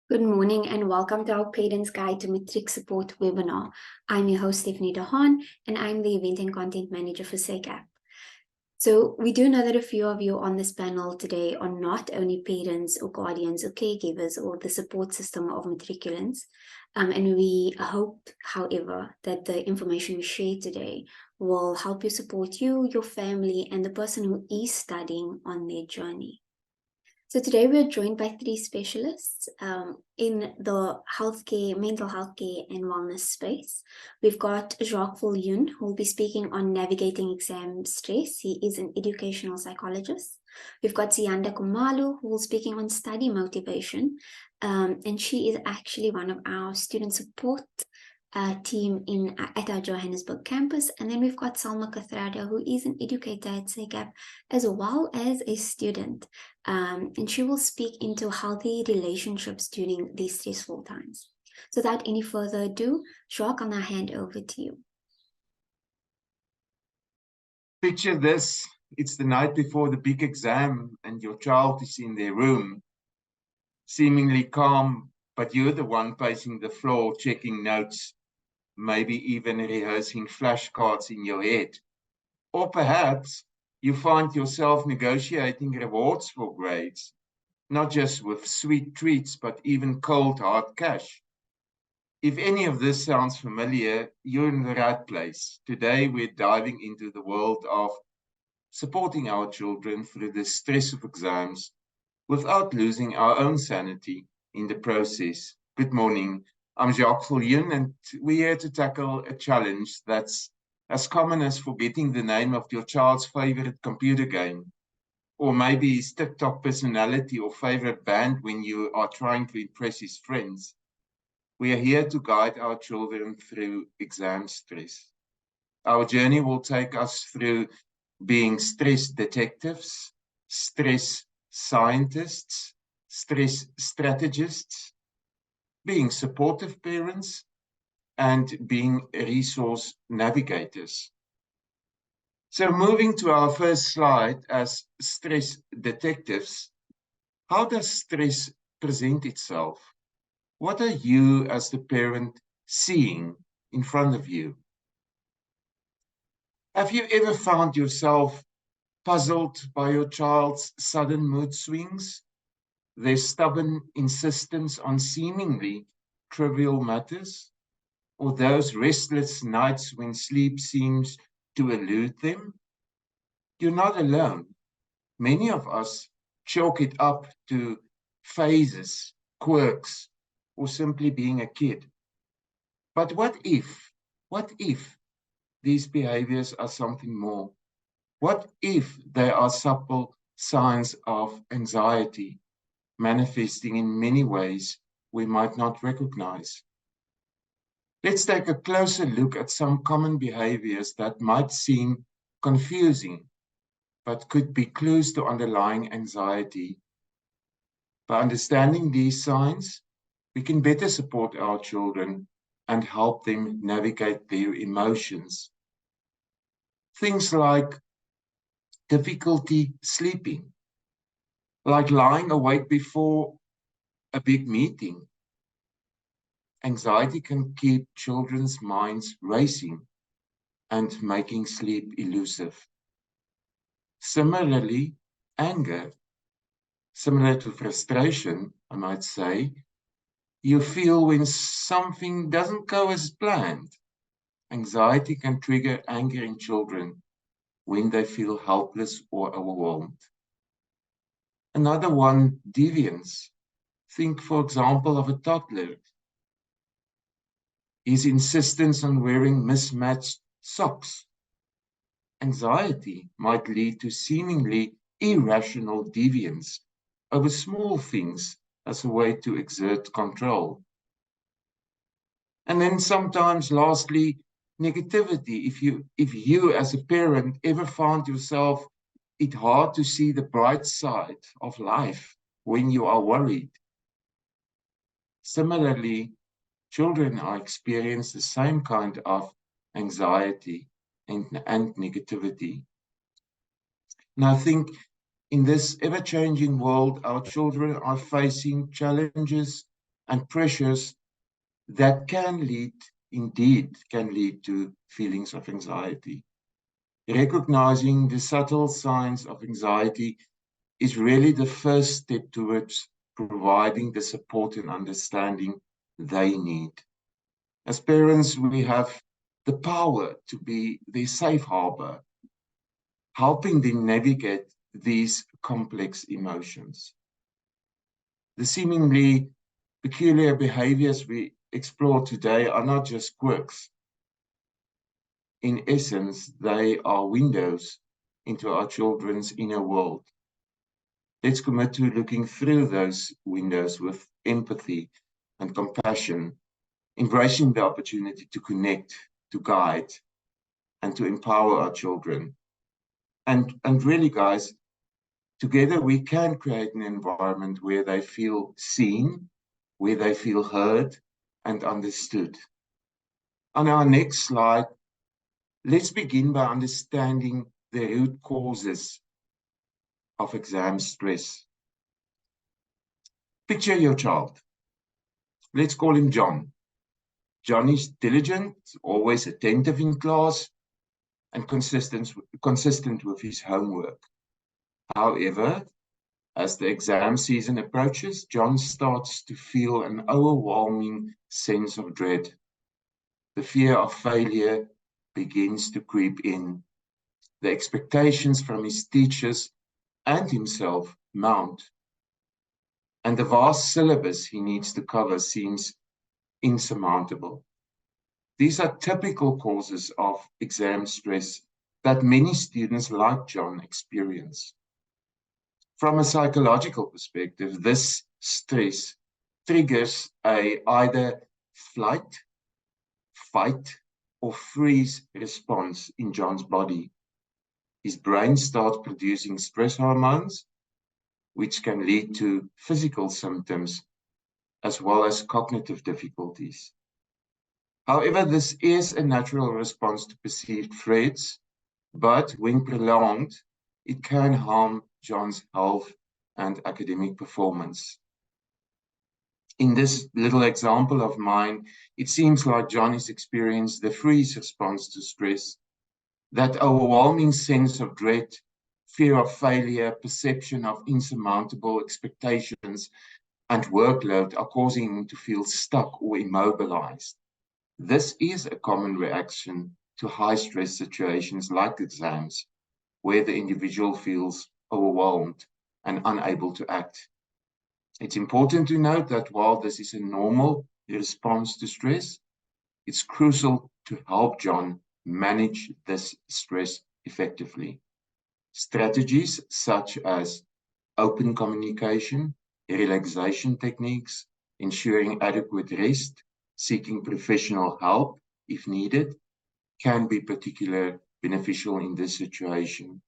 Good morning and welcome to our Parents Guide to Matric Support webinar. I'm your host, Stephanie Dahan, and I'm the Event and Content Manager for SACAP. So we do know that a few of you on this panel today are not only parents or guardians or caregivers or the support system of matriculants. And we hope, however, that the information we share today will help you support you, your family, and the person who is studying on their journey. So today we're joined by three specialists in the mental health care and wellness space. We've got Jacques Viljoen, who will be speaking on navigating exam stress. He is an educational psychologist. We've got Ziyanda Khumalo, who will be speaking on study motivation. And she is actually one of our student support team at our Johannesburg campus. And then we've got Salma Kathrada, who is an educator at SACAP as well as a student. And she will speak into healthy relationships during these stressful times. So without any further ado, Jacques, I'll now hand over to you. Picture this, it's the night before the big exam and your child is in their room, seemingly calm, but you're the one pacing the floor, checking notes, maybe even rehearsing flashcards in your head. Or perhaps you find yourself negotiating rewards for grades, not just with sweet treats, but even cold hard cash. If any of this sounds familiar, you're in the right place. Today, we're diving into the world of supporting our children through the stress of exams without losing our own sanity in the process. Good morning. I'm Jacques Viljoen, and we're here to tackle a challenge that's as common as forgetting the name of your child's favorite computer game, or maybe his TikTok personality or favorite band when you are trying to impress his friends. We are here to guide our children through exam stress. Our journey will take us through being stress detectives, stress scientists, stress strategists, being supportive parents, and being resource navigators. So moving to our first slide as stress detectives, how does stress present itself? What are you as the parent seeing in front of you? Have you ever found yourself puzzled by your child's sudden mood swings, their stubborn insistence on seemingly trivial matters, or those restless nights when sleep seems to elude them? You're not alone. Many of us chalk it up to phases, quirks, or simply being a kid. But what if these behaviors are something more? What if they are subtle signs of anxiety manifesting in many ways we might not recognize? Let's take a closer look at some common behaviors that might seem confusing, but could be clues to underlying anxiety. By understanding these signs, we can better support our children and help them navigate their emotions. Things like difficulty sleeping, like lying awake before a big meeting. Anxiety can keep children's minds racing and making sleep elusive. Similarly, anger, similar to frustration, I might say, you feel when something doesn't go as planned. Anxiety can trigger anger in children when they feel helpless or overwhelmed. Another one, deviance. Think, for example, of a toddler. His insistence on wearing mismatched socks. Anxiety might lead to seemingly irrational deviance over small things as a way to exert control. And then sometimes, lastly, negativity. If you as a parent ever found yourself it hard to see the bright side of life when you are worried. Similarly, children are experiencing the same kind of anxiety and negativity. And I think in this ever-changing world, our children are facing challenges and pressures that indeed can lead to feelings of anxiety. Recognizing the subtle signs of anxiety is really the first step towards providing the support and understanding they need. As parents, we have the power to be their safe harbor, helping them navigate these complex emotions. The seemingly peculiar behaviors we explore today are not just quirks. In essence, they are windows into our children's inner world. Let's commit to looking through those windows with empathy and compassion, embracing the opportunity to connect, to guide, and to empower our children. And really, guys, together we can create an environment where they feel seen, where they feel heard and understood. On our next slide, let's begin by understanding the root causes of exam stress. Picture your child. Let's call him John. John is diligent, always attentive in class, and consistent with his homework. However, as the exam season approaches, John starts to feel an overwhelming sense of dread. The fear of failure begins to creep in. The expectations from his teachers and himself mount. And the vast syllabus he needs to cover seems insurmountable. These are typical causes of exam stress that many students like John experience. From a psychological perspective, this stress triggers either flight, fight, or freeze response in John's body. His brain starts producing stress hormones, which can lead to physical symptoms as well as cognitive difficulties. However, this is a natural response to perceived threats, but when prolonged, it can harm John's health and academic performance. In this little example of mine, it seems like John has experienced the freeze response to stress, that overwhelming sense of dread, fear of failure, perception of insurmountable expectations, and workload are causing him to feel stuck or immobilized. This is a common reaction to high-stress situations like exams, where the individual feels overwhelmed and unable to act. It's important to note that while this is a normal response to stress, it's crucial to help John manage this stress effectively. Strategies such as open communication, relaxation techniques, ensuring adequate rest, seeking professional help if needed, can be particularly beneficial in this situation.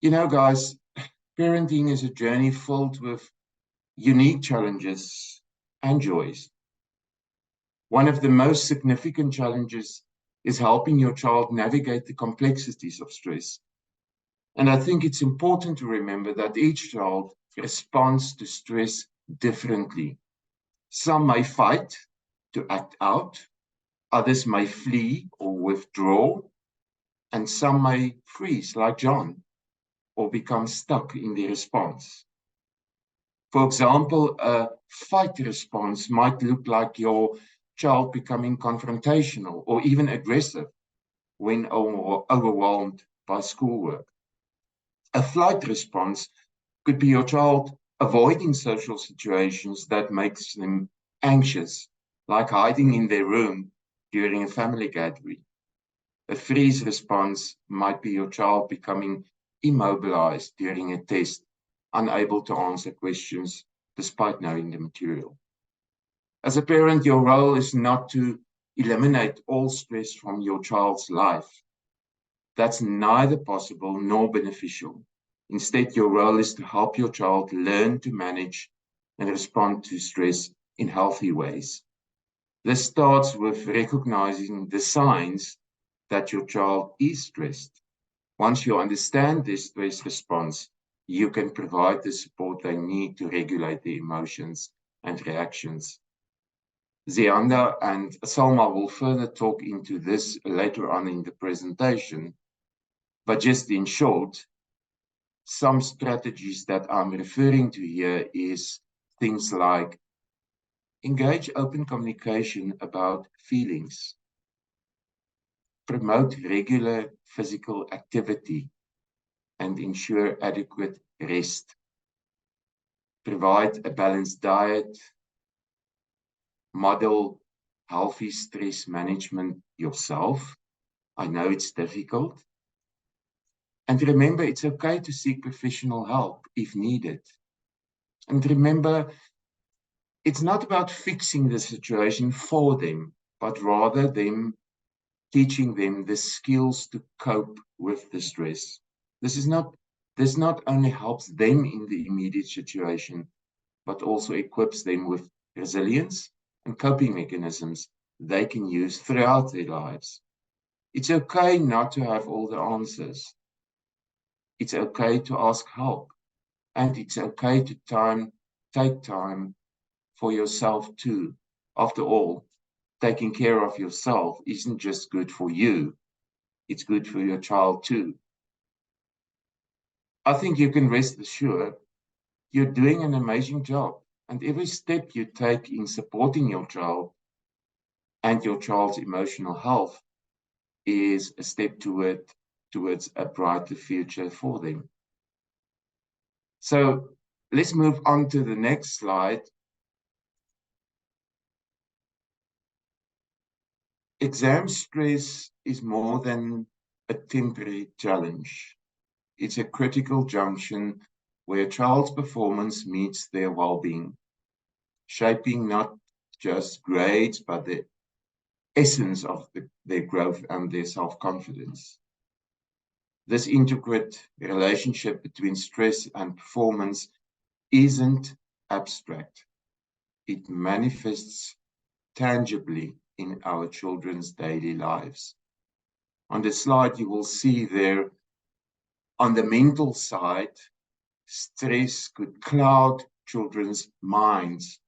You know, guys, parenting is a journey filled with unique challenges and joys. One of the most significant challenges is helping your child navigate the complexities of stress. And I think it's important to remember that each child responds to stress differently. Some may fight to act out, others may flee or withdraw, and some may freeze like John or become stuck in the response. For example, a fight response might look like your child becoming confrontational or even aggressive when overwhelmed by schoolwork. A flight response could be your child avoiding social situations that makes them anxious, like hiding in their room during a family gathering. A freeze response might be your child becoming immobilized during a test, unable to answer questions despite knowing the material. As a parent, your role is not to eliminate all stress from your child's life. That's neither possible nor beneficial. Instead, your role is to help your child learn to manage and respond to stress in healthy ways. This starts with recognizing the signs that your child is stressed. Once you understand this stress response, you can provide the support they need to regulate their emotions and reactions. Ziyanda and Salma will further talk into this later on in the presentation, but just in short, some strategies that I'm referring to here is things like engage open communication about feelings, promote regular physical activity, and ensure adequate rest, provide a balanced diet, model healthy stress management yourself. I know it's difficult. And remember, it's okay to seek professional help if needed. And remember, it's not about fixing the situation for them, but rather teaching them the skills to cope with the stress. This not only helps them in the immediate situation, but also equips them with resilience and coping mechanisms they can use throughout their lives. It's okay not to have all the answers. It's okay to ask help. And it's okay to take time for yourself too. After all, taking care of yourself isn't just good for you, it's good for your child too. I think you can rest assured you're doing an amazing job, and every step you take in supporting your child and your child's emotional health is a step towards a brighter future for them. So let's move on to the next slide. Exam stress is more than a temporary challenge. It's a critical junction where a child's performance meets their well-being, shaping not just grades, but the essence of their growth and their self-confidence. This intricate relationship between stress and performance isn't abstract. It manifests tangibly in our children's daily lives. On the slide, you will see there, on the mental side, stress could cloud children's minds,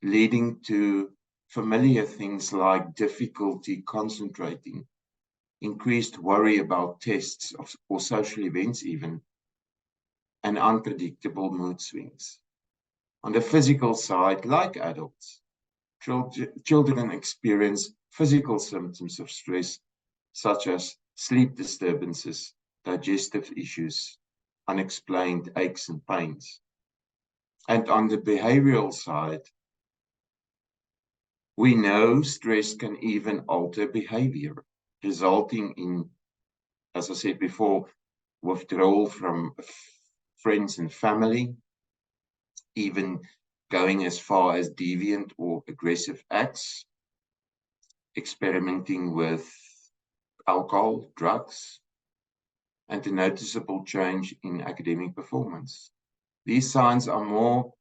leading to familiar things like difficulty concentrating, increased worry about tests or social events even, and unpredictable mood swings. On the physical side, like adults, children experience physical symptoms of stress, such as sleep disturbances, digestive issues, unexplained aches and pains. And on the behavioral side, we know stress can even alter behavior, resulting in, as I said before, withdrawal from friends and family, even going as far as deviant or aggressive acts, experimenting with alcohol, drugs, and a noticeable change in academic performance. These signs are more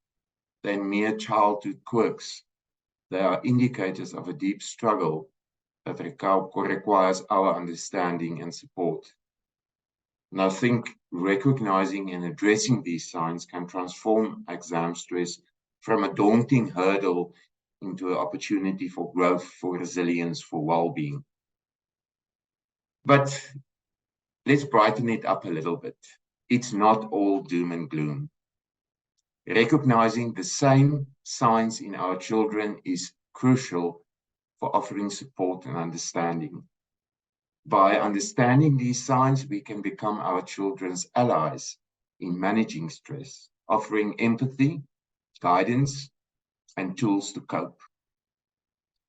than mere childhood quirks. They are indicators of a deep struggle that requires our understanding and support. And I think recognizing and addressing these signs can transform exam stress from a daunting hurdle into an opportunity for growth, for resilience, for well-being. But let's brighten it up a little bit. It's not all doom and gloom. Recognizing the same signs in our children is crucial for offering support and understanding. By understanding these signs, we can become our children's allies in managing stress, offering empathy, guidance, and tools to cope.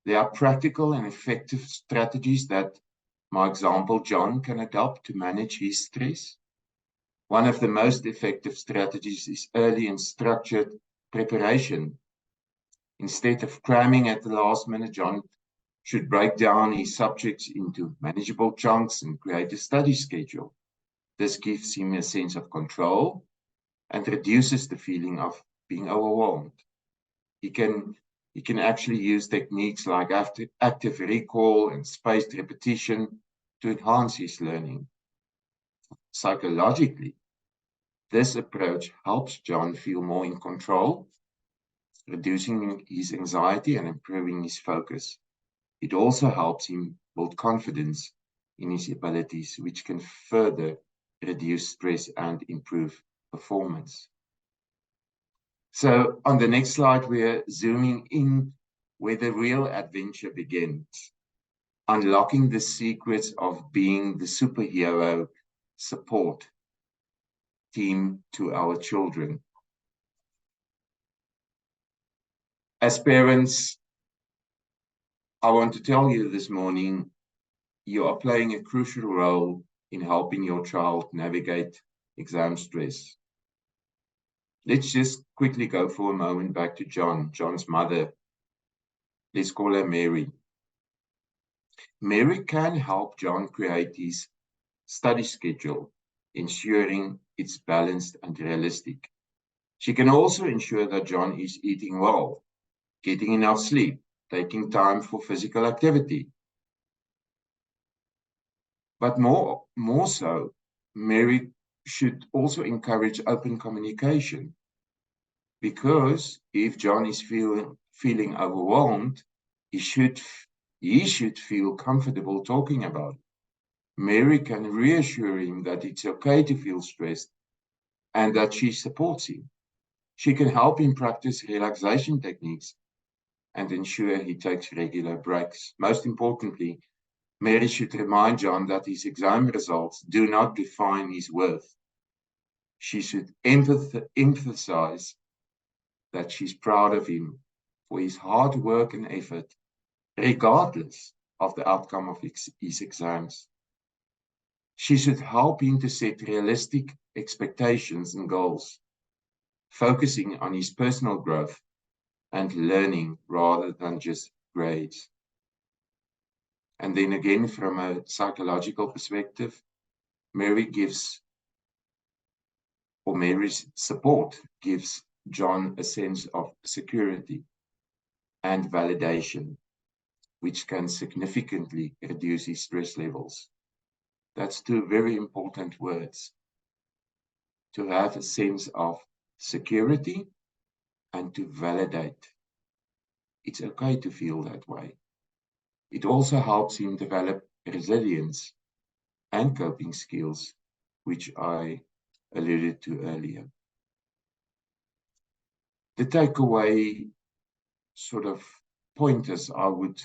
There are practical and effective strategies that my example, John, can adopt to manage his stress. One of the most effective strategies is early and structured preparation. Instead of cramming at the last minute, John should break down his subjects into manageable chunks and create a study schedule. This gives him a sense of control and reduces the feeling of being overwhelmed. He can actually use techniques like active recall and spaced repetition to enhance his learning. Psychologically, this approach helps John feel more in control reducing his anxiety and improving his focus. It also helps him build confidence in his abilities, which can further reduce stress and improve performance. So on the next slide, we're zooming in where the real adventure begins, unlocking the secrets of being the superhero support team to our children. As parents, I want to tell you this morning, you are playing a crucial role in helping your child navigate exam stress. Let's just quickly go for a moment back to John's mother. Let's call her Mary. Mary can help John create his study schedule, ensuring it's balanced and realistic. She can also ensure that John is eating well, getting enough sleep, taking time for physical activity. But more so, Mary should also encourage open communication, because if John is feeling overwhelmed, he should feel comfortable talking about it. Mary can reassure him that it's okay to feel stressed and that she supports him. She can help him practice relaxation techniques and ensure he takes regular breaks. Most importantly, Mary should remind John that his exam results do not define his worth. She should emphasize that she's proud of him for his hard work and effort, regardless of the outcome of his exams. She should help him to set realistic expectations and goals, focusing on his personal growth and learning rather than just grades. And then again, from a psychological perspective, Mary's support gives John a sense of security and validation, which can significantly reduce his stress levels. That's two very important words. To have a sense of security and to validate. It's okay to feel that way. It also helps him develop resilience and coping skills, which I alluded to earlier. The takeaway sort of pointers I would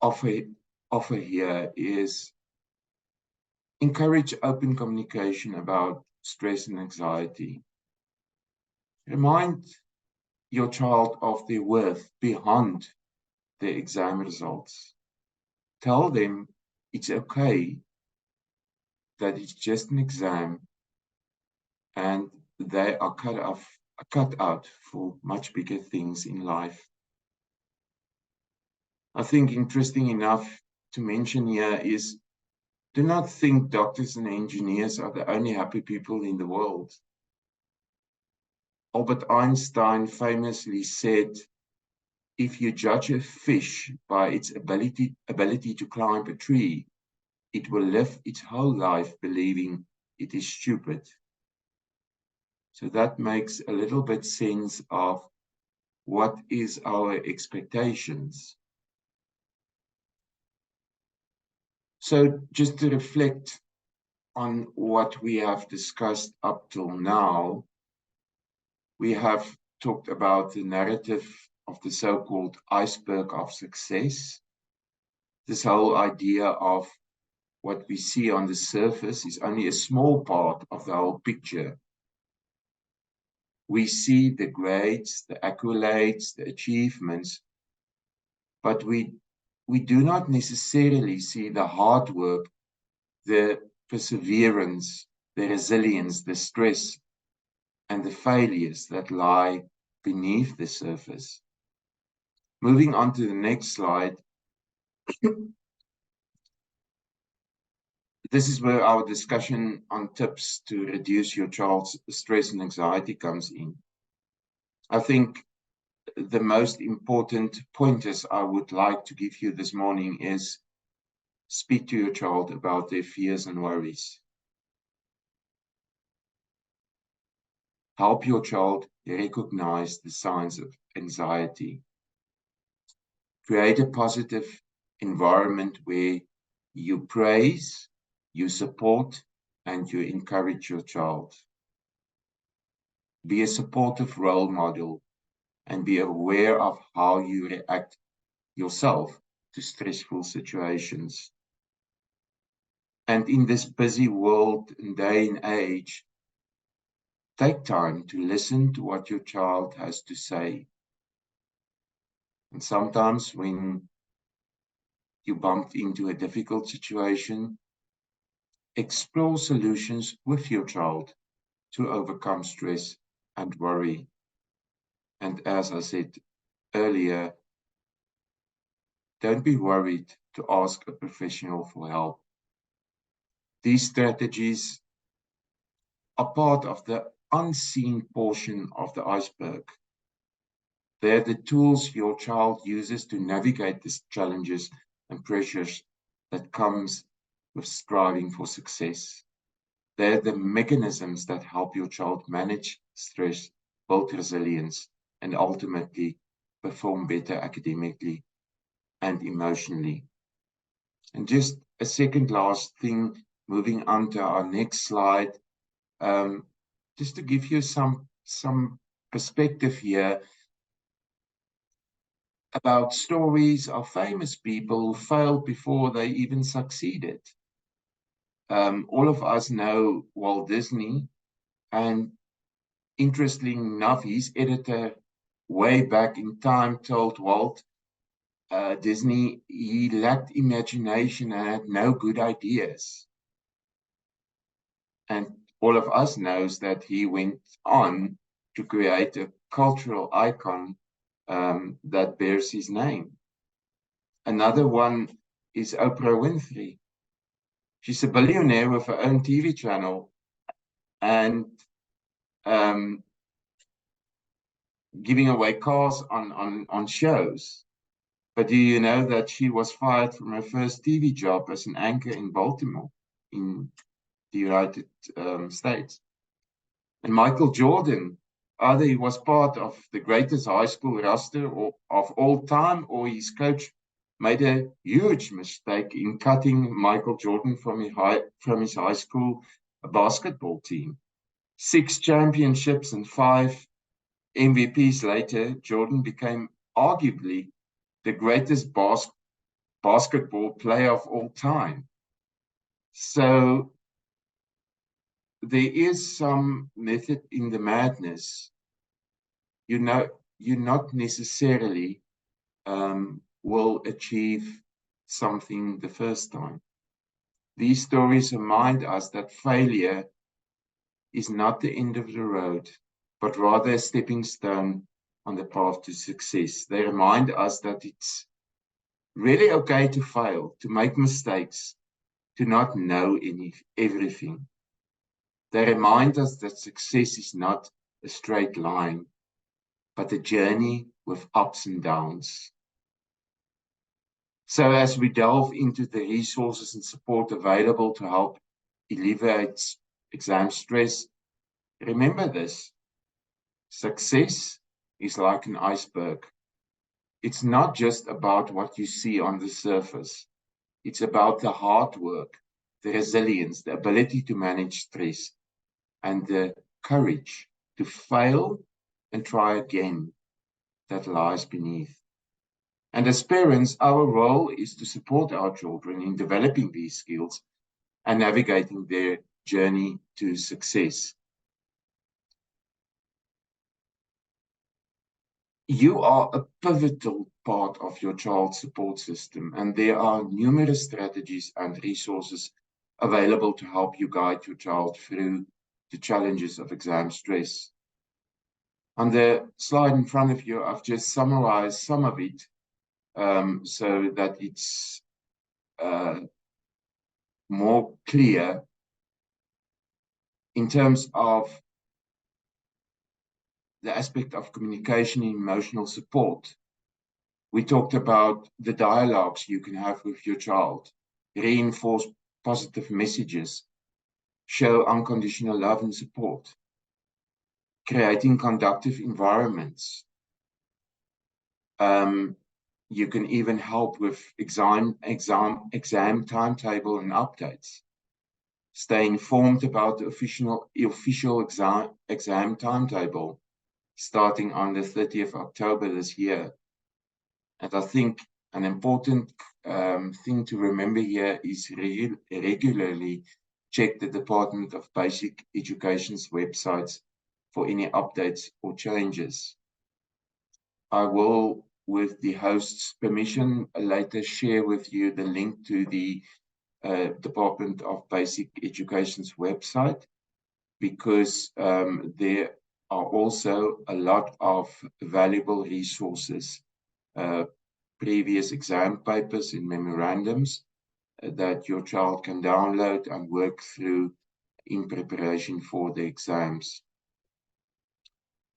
offer here is encourage open communication about stress and anxiety. Remind your child of their worth beyond their exam results. Tell them it's okay, that it's just an exam and they are cut out for much bigger things in life. I think interesting enough to mention here is, do not think doctors and engineers are the only happy people in the world. Albert Einstein famously said, if you judge a fish by its ability to climb a tree, it will live its whole life believing it is stupid. So that makes a little bit sense of what is our expectations. So just to reflect on what we have discussed up till now, we have talked about the narrative of the so-called iceberg of success. This whole idea of what we see on the surface is only a small part of the whole picture. We see the grades, the accolades, the achievements, but we do not necessarily see the hard work, the perseverance, the resilience, the stress, and the failures that lie beneath the surface. Moving on to the next slide. This is where our discussion on tips to reduce your child's stress and anxiety comes in. I think the most important pointers I would like to give you this morning is speak to your child about their fears and worries. Help your child recognize the signs of anxiety. Create a positive environment where you praise, you support, and you encourage your child. Be a supportive role model and be aware of how you react yourself to stressful situations. And in this busy world and day and age, take time to listen to what your child has to say. And sometimes when you bumped into a difficult situation, explore solutions with your child to overcome stress and worry. And as I said earlier, don't be worried to ask a professional for help. These strategies are part of the unseen portion of the iceberg. They're the tools your child uses to navigate the challenges and pressures that comes with striving for success. They're the mechanisms that help your child manage stress, build resilience, and ultimately perform better academically and emotionally. And just a second last thing, moving on to our next slide, just to give you some perspective here about stories of famous people who failed before they even succeeded. All of us know Walt Disney, and interestingly enough, his editor way back in time told Walt Disney he lacked imagination and had no good ideas. And all of us knows that he went on to create a cultural icon that bears his name. Another one is Oprah Winfrey. She's a billionaire with her own TV channel and giving away cars on shows. But do you know that she was fired from her first TV job as an anchor in Baltimore in the United States? And Michael Jordan, either he was part of the greatest high school roster of all time, or his coach made a huge mistake in cutting Michael Jordan from his high school basketball team. 6 championships and 5 MVPs later, Jordan became arguably the greatest basketball player of all time. So there is some method in the madness. You know, you not necessarily will achieve something the first time. These stories remind us that failure is not the end of the road, but rather a stepping stone on the path to success. They remind us that it's really okay to fail, to make mistakes, to not know everything. They remind us that success is not a straight line, but a journey with ups and downs. So as we delve into the resources and support available to help alleviate exam stress, remember this: success is like an iceberg. It's not just about what you see on the surface. It's about the hard work, the resilience, the ability to manage stress, and the courage to fail and try again that lies beneath. And as parents, our role is to support our children in developing these skills and navigating their journey to success. You are a pivotal part of your child's support system, and there are numerous strategies and resources available to help you guide your child through the challenges of exam stress. On the slide in front of you, I've just summarized some of it so that it's more clear in terms of the aspect of communication and emotional support. We talked about the dialogues you can have with your child, reinforce positive messages, show unconditional love and support. creating conductive environments. You can even help with exam timetable and updates. Stay informed about the official exam timetable starting on the 30th of October this year. And I think an important thing to remember here is regularly check the Department of Basic Education's websites for any updates or changes. I will, with the host's permission, later share with you the link to the Department of Basic Education's website, because there are also a lot of valuable resources, previous exam papers and memorandums that your child can download and work through in preparation for the exams.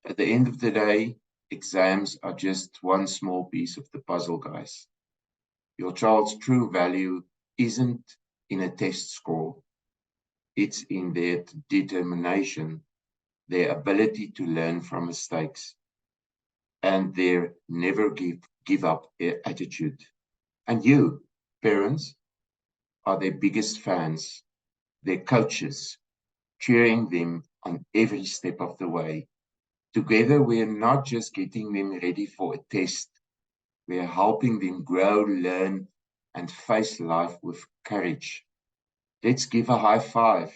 At the end of the day, exams are just one small piece of the puzzle, guys. Your child's true value isn't in a test score. It's in their determination, their ability to learn from mistakes, and their never give up attitude. And you, parents, are their biggest fans, their coaches, cheering them on every step of the way. Together, we're not just getting them ready for a test, we're helping them grow, learn, and face life with courage. Let's give a high five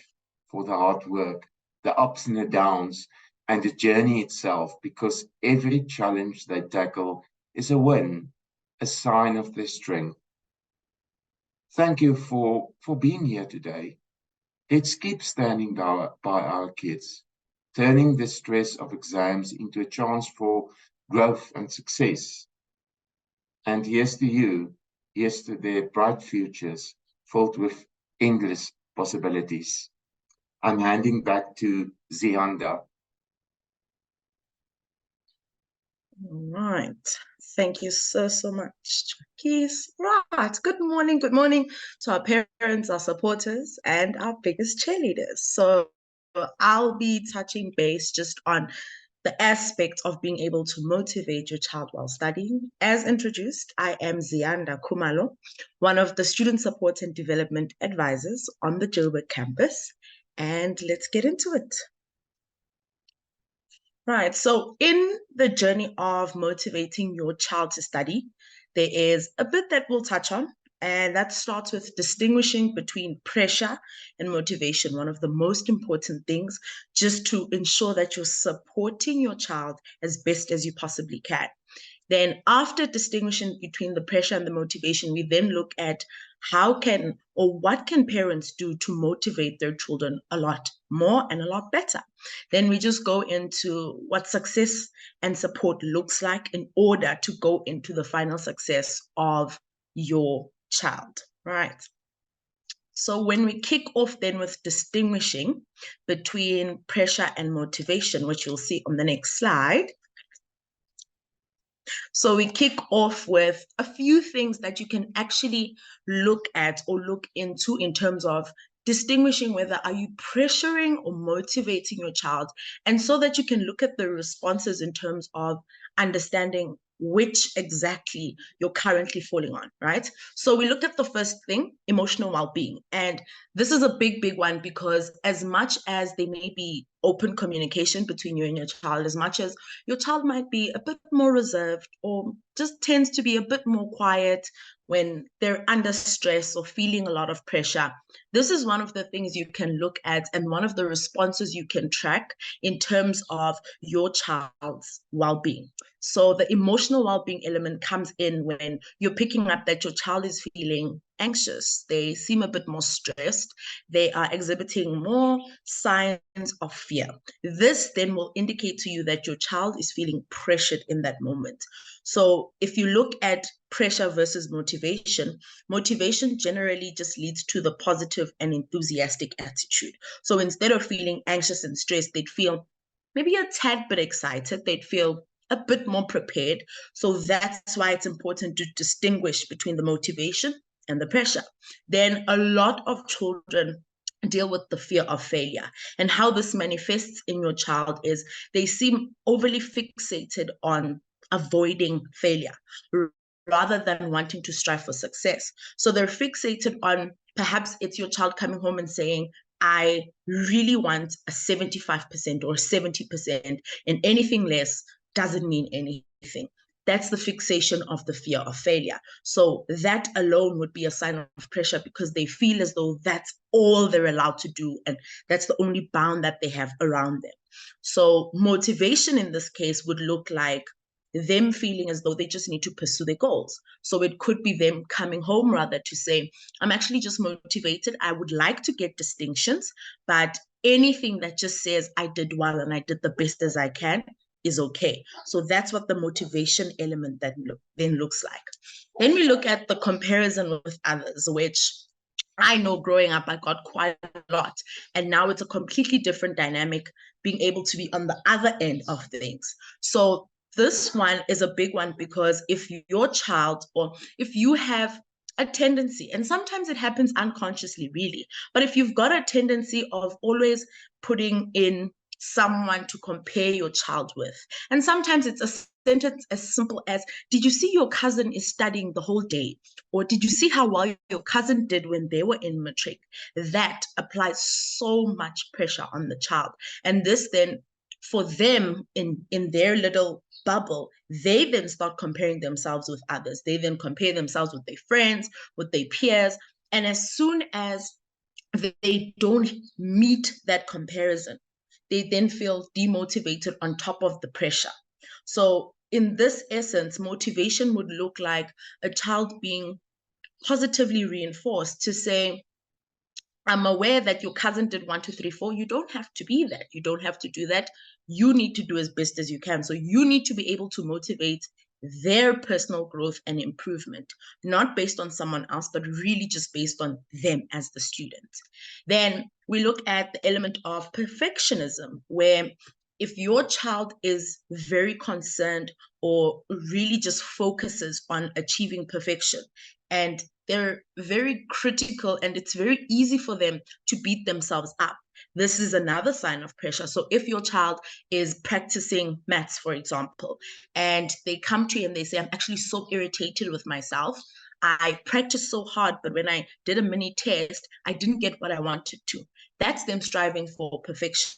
for the hard work, the ups and the downs, and the journey itself, because every challenge they tackle is a win, a sign of their strength. Thank you for being here today. Let's keep standing by our kids, turning the stress of exams into a chance for growth and success. And here's to you, here's to their bright futures filled with endless possibilities. I'm handing back to Ziyanda. All right. Thank you so much, Jacques. Right. Good morning to our parents, our supporters, and our biggest cheerleaders. So I'll be touching base just on the aspect of being able to motivate your child while studying. As introduced, I am Ziyanda Khumalo, one of the student support and development advisors on the Joburg campus. And let's get into it. Right. So in the journey of motivating your child to study, there is a bit that we'll touch on, and that starts with distinguishing between pressure and motivation, one of the most important things, just to ensure that you're supporting your child as best as you possibly can. Then after distinguishing between the pressure and the motivation, we then look at how can or what can parents do to motivate their children a lot more and a lot better. Then we just go into what success and support looks like in order to go into the final success of your child, right? So when we kick off then with distinguishing between pressure and motivation, which you'll see on the next slide. So we kick off with a few things that you can actually look at or look into in terms of distinguishing whether are you pressuring or motivating your child, and so that you can look at the responses in terms of understanding which exactly you're currently falling on, right? So we looked at the first thing, emotional well-being. And this is a big one, because as much as there may be open communication between you and your child, as much as your child might be a bit more reserved or just tends to be a bit more quiet when they're under stress or feeling a lot of pressure, this is one of the things you can look at and one of the responses you can track in terms of your child's well-being. So the emotional well-being element comes in when you're picking up that your child is feeling anxious, they seem a bit more stressed, they are exhibiting more signs of fear. This then will indicate to you that your child is feeling pressured in that moment. So if you look at pressure versus motivation, motivation generally just leads to the positive and enthusiastic attitude. So instead of feeling anxious and stressed, they'd feel maybe a tad bit excited, they'd feel a bit more prepared. So that's why it's important to distinguish between the motivation and the pressure. Then a lot of children deal with the fear of failure. And how this manifests in your child is they seem overly fixated on avoiding failure rather than wanting to strive for success. So they're fixated on, perhaps it's your child coming home and saying, I really want a 75% or 70%, and anything less doesn't mean anything. That's the fixation of the fear of failure. So that alone would be a sign of pressure, because they feel as though that's all they're allowed to do, and that's the only bound that they have around them. So motivation in this case would look like them feeling as though they just need to pursue their goals. So it could be them coming home rather to say, I'm actually just motivated. I would like to get distinctions, but anything that just says I did well and I did the best as I can is okay. So that's what the motivation element then looks like. Then we look at the comparison with others, which I know growing up, I got quite a lot. And now it's a completely different dynamic, being able to be on the other end of things. So this one is a big one, because if your child, or if you have a tendency, and sometimes it happens unconsciously, really, but if you've got a tendency of always putting in someone to compare your child with, and sometimes it's a sentence as simple as, did you see your cousin is studying the whole day? Or did you see how well your cousin did when they were in matric? That applies so much pressure on the child. And this then, for them in their little bubble, they then start comparing themselves with others. They then compare themselves with their friends, with their peers. And as soon as they don't meet that comparison, they then feel demotivated on top of the pressure. So in this essence, motivation would look like a child being positively reinforced to say, I'm aware that your cousin did 1, 2, 3, 4. You don't have to be that. You don't have to do that. You need to do as best as you can. So you need to be able to motivate their personal growth and improvement, not based on someone else, but really just based on them as the student. Then we look at the element of perfectionism, where if your child is very concerned or really just focuses on achieving perfection, and they're very critical, and it's very easy for them to beat themselves up, this is another sign of pressure. So if your child is practicing maths, for example, and they come to you and they say, I'm actually so irritated with myself. I practiced so hard, but when I did a mini test, I didn't get what I wanted to. That's them striving for perfection.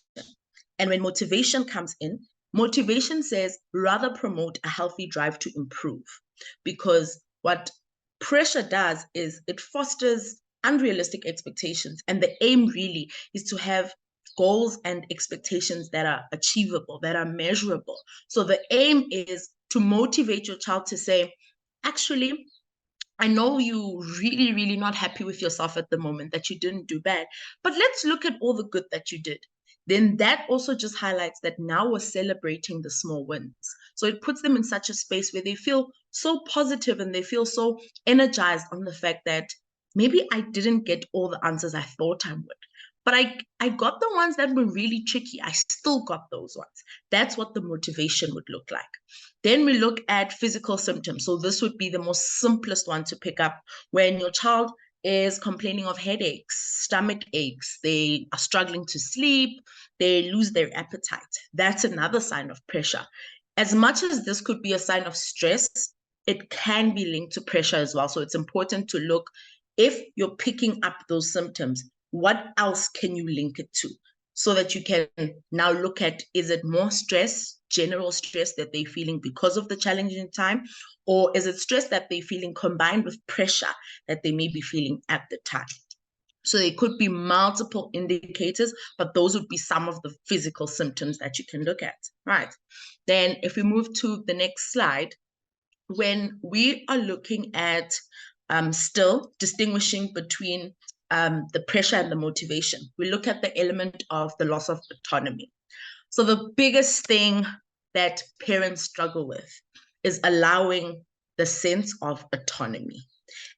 And when motivation comes in, motivation says rather promote a healthy drive to improve, because what pressure does is it fosters unrealistic expectations. And the aim really is to have goals and expectations that are achievable, that are measurable. So the aim is to motivate your child to say, actually, I know you really not happy with yourself at the moment, that you didn't do bad, but let's look at all the good that you did. Then that also just highlights that now we're celebrating the small wins. So it puts them in such a space where they feel so positive and they feel so energized on the fact that maybe I didn't get all the answers I thought I would, but I got the ones that were really tricky. I still got those ones. That's what the motivation would look like. Then we look at physical symptoms. So this would be the most simplest one to pick up. When your child is complaining of headaches, stomach aches, they are struggling to sleep, they lose their appetite. That's another sign of pressure. As much as this could be a sign of stress, it can be linked to pressure as well. So it's important to look, if you're picking up those symptoms, what else can you link it to? So that you can now look at, is it more stress, general stress that they're feeling because of the challenging time? Or is it stress that they're feeling combined with pressure that they may be feeling at the time? So there could be multiple indicators, but those would be some of the physical symptoms that you can look at, right? Then if we move to the next slide, when we are looking at still distinguishing between the pressure and the motivation, we look at the element of the loss of autonomy. So the biggest thing that parents struggle with is allowing the sense of autonomy.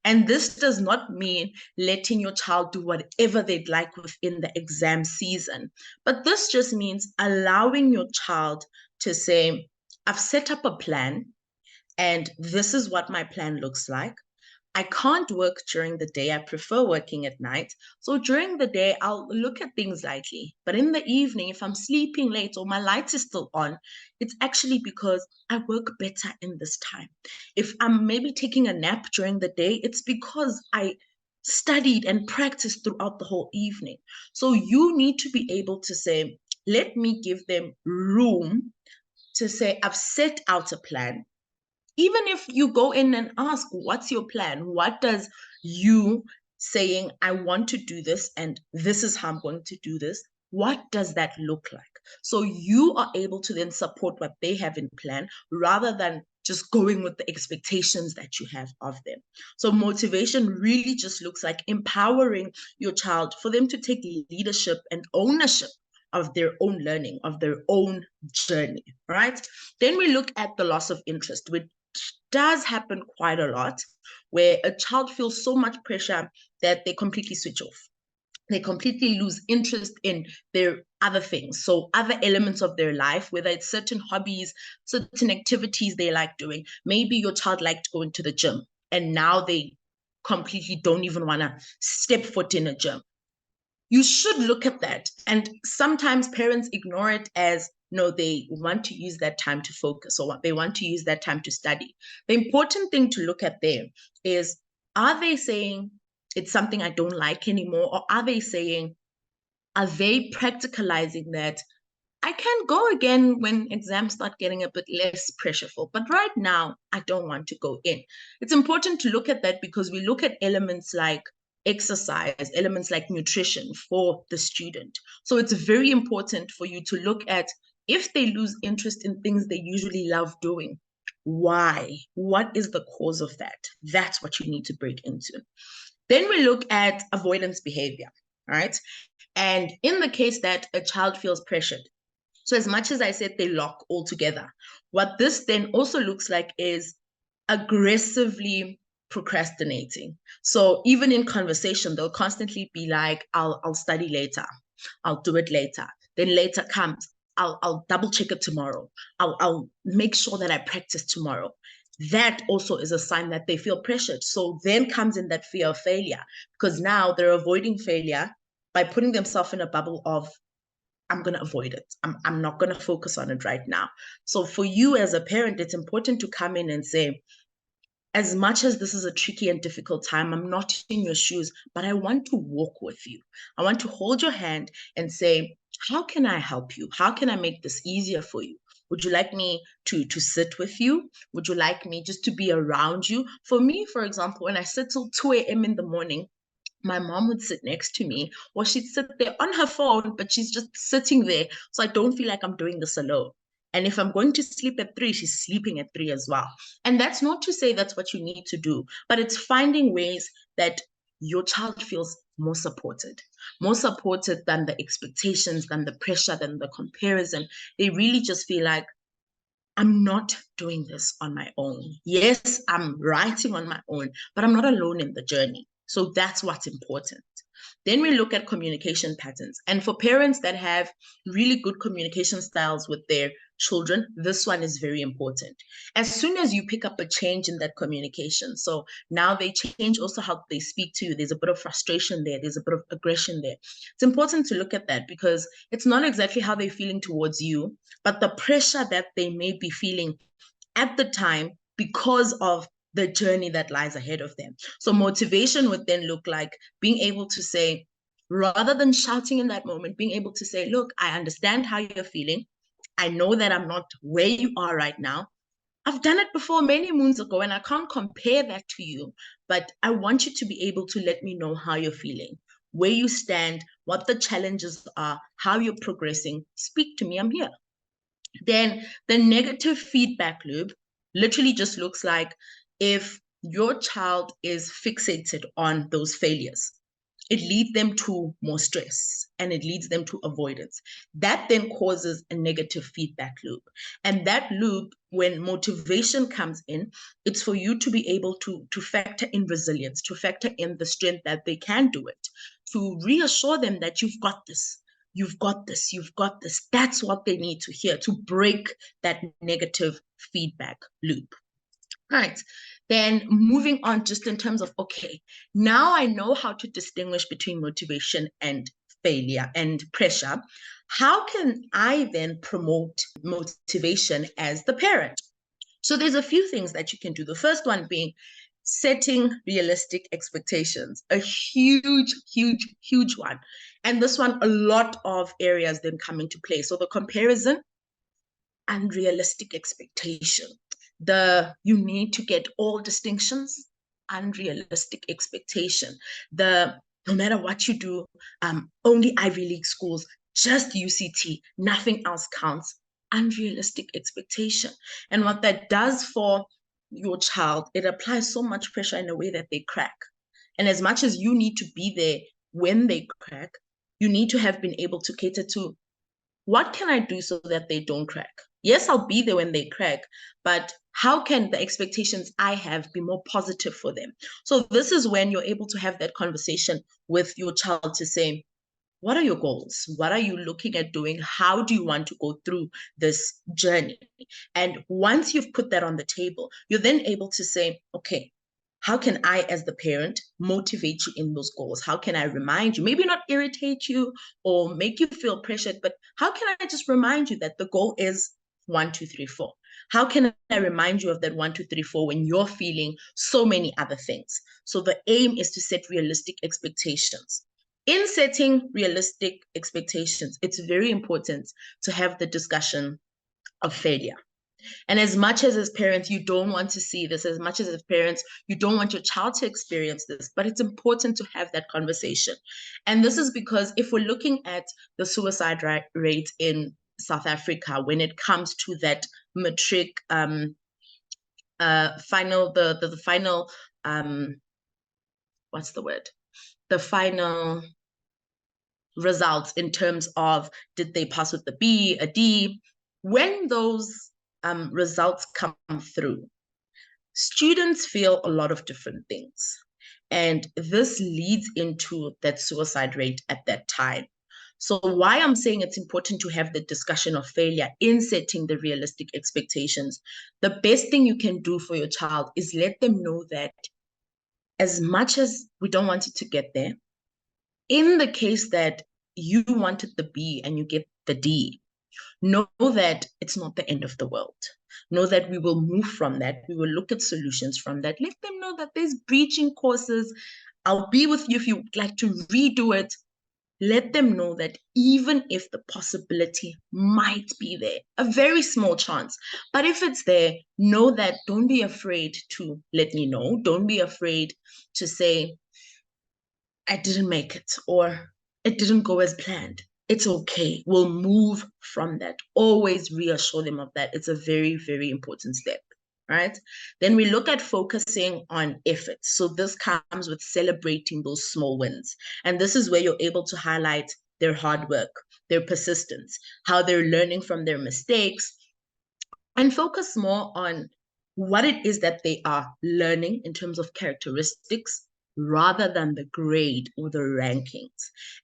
And this does not mean letting your child do whatever they'd like within the exam season, but this just means allowing your child to say, I've set up a plan, and this is what my plan looks like. I can't work during the day. I prefer working at night. So during the day, I'll look at things lightly. But in the evening, if I'm sleeping late or my light is still on, it's actually because I work better in this time. If I'm maybe taking a nap during the day, it's because I studied and practiced throughout the whole evening. So you need to be able to say, let me give them room to say, I've set out a plan. Even if you go in and ask, what's your plan? What does you saying, I want to do this and this is how I'm going to do this, what does that look like? So you are able to then support what they have in plan rather than just going with the expectations that you have of them. So motivation really just looks like empowering your child for them to take leadership and ownership of their own learning, of their own journey, right? Then we look at the loss of interest, which does happen quite a lot, where a child feels so much pressure that they completely switch off. They completely lose interest in their other things. So other elements of their life, whether it's certain hobbies, certain activities they like doing. Maybe your child liked going to the gym and now they completely don't even want to step foot in a gym. You should look at that. And sometimes parents ignore it as, no, they want to use that time to focus or they want to use that time to study. The important thing to look at there is, are they saying it's something I don't like anymore? Or are they saying, are they practicalizing that I can go again when exams start getting a bit less pressureful, but right now I don't want to go in. It's important to look at that because we look at elements like exercise, elements like nutrition for the student. So it's very important for you to look at if they lose interest in things they usually love doing. Why? What is the cause of that? That's what you need to break into. Then we look at avoidance behavior, right? And in the case that a child feels pressured, so as much as I said they lock all together, what this then also looks like is aggressively procrastinating. So even in conversation, they'll constantly be like, I'll study later. I'll do it later. Then later comes, I'll double check it tomorrow. I'll make sure that I practice tomorrow. That also is a sign that they feel pressured. So then comes in that fear of failure, because now they're avoiding failure by putting themselves in a bubble of, I'm going to avoid it. I'm not going to focus on it right now. So for you as a parent, it's important to come in and say, as much as this is a tricky and difficult time, I'm not in your shoes, but I want to walk with you. I want to hold your hand and say, how can I help you? How can I make this easier for you? Would you like me to sit with you? Would you like me just to be around you? For me, for example, when I sit till 2 a.m. in the morning, my mom would sit next to me, or she'd sit there on her phone, but she's just sitting there. So I don't feel like I'm doing this alone. And if I'm going to sleep at 3, she's sleeping at 3 as well. And that's not to say that's what you need to do, but it's finding ways that your child feels more supported than the expectations, than the pressure, than the comparison. They really just feel like, I'm not doing this on my own. Yes, I'm writing on my own, but I'm not alone in the journey. So that's what's important. Then we look at communication patterns. And for parents that have really good communication styles with their children, this one is very important. As soon as you pick up a change in that communication, so now they change also how they speak to you, there's a bit of frustration there, there's a bit of aggression there. It's important to look at that because it's not exactly how they're feeling towards you, but the pressure that they may be feeling at the time because of the journey that lies ahead of them. So motivation would then look like being able to say, rather than shouting in that moment, being able to say, look, I understand how you're feeling. I know that I'm not where you are right now. I've done it before many moons ago, and I can't compare that to you, but I want you to be able to let me know how you're feeling, where you stand, what the challenges are, how you're progressing. Speak to me, I'm here. Then the negative feedback loop literally just looks like if your child is fixated on those failures, it leads them to more stress and it leads them to avoidance. That then causes a negative feedback loop. And that loop, when motivation comes in, it's for you to be able to factor in resilience, to factor in the strength that they can do it, to reassure them that you've got this. You've got this, you've got this. That's what they need to hear to break that negative feedback loop. Right. Then moving on just in terms of, okay, now I know how to distinguish between motivation and failure and pressure. How can I then promote motivation as the parent? So there's a few things that you can do. The first one being setting realistic expectations, a huge, huge, huge one. And this one, a lot of areas then come into play. So the comparison, unrealistic expectation. You need to get all distinctions, unrealistic expectation. No matter what you do, only Ivy League schools, just UCT, nothing else counts, unrealistic expectation. And what that does for your child, it applies so much pressure in a way that they crack. And as much as you need to be there when they crack, you need to have been able to cater to, what can I do so that they don't crack? Yes, I'll be there when they crack, but how can the expectations I have be more positive for them? So this is when you're able to have that conversation with your child to say, what are your goals? What are you looking at doing? How do you want to go through this journey? And once you've put that on the table, you're then able to say, okay, how can I, as the parent, motivate you in those goals? How can I remind you, maybe not irritate you or make you feel pressured, but how can I just remind you that the goal is 1, 2, 3, 4? How can I remind you of that 1, 2, 3, 4 when you're feeling so many other things? So the aim is to set realistic expectations. In setting realistic expectations, it's very important to have the discussion of failure. And as much as parents, you don't want to see this, as much as parents, you don't want your child to experience this, but it's important to have that conversation. And this is because if we're looking at the suicide rate in South Africa, when it comes to that matric final, the final, what's the word? The final results in terms of, did they pass with the B, a D? When those results come through, students feel a lot of different things. And this leads into that suicide rate at that time. So why I'm saying it's important to have the discussion of failure in setting the realistic expectations, the best thing you can do for your child is let them know that as much as we don't want it to get there, in the case that you wanted the B and you get the D, know that it's not the end of the world. Know that we will move from that. We will look at solutions from that. Let them know that there's breaching courses. I'll be with you if you would like to redo it. Let them know that even if the possibility might be there, a very small chance, but if it's there, know that don't be afraid to let me know. Don't be afraid to say, I didn't make it, or it didn't go as planned. It's okay. We'll move from that. Always reassure them of that. It's a very, very important step, right? Then we look at focusing on efforts. So this comes with celebrating those small wins. And this is where you're able to highlight their hard work, their persistence, how they're learning from their mistakes, and focus more on what it is that they are learning in terms of characteristics rather than the grade or the rankings.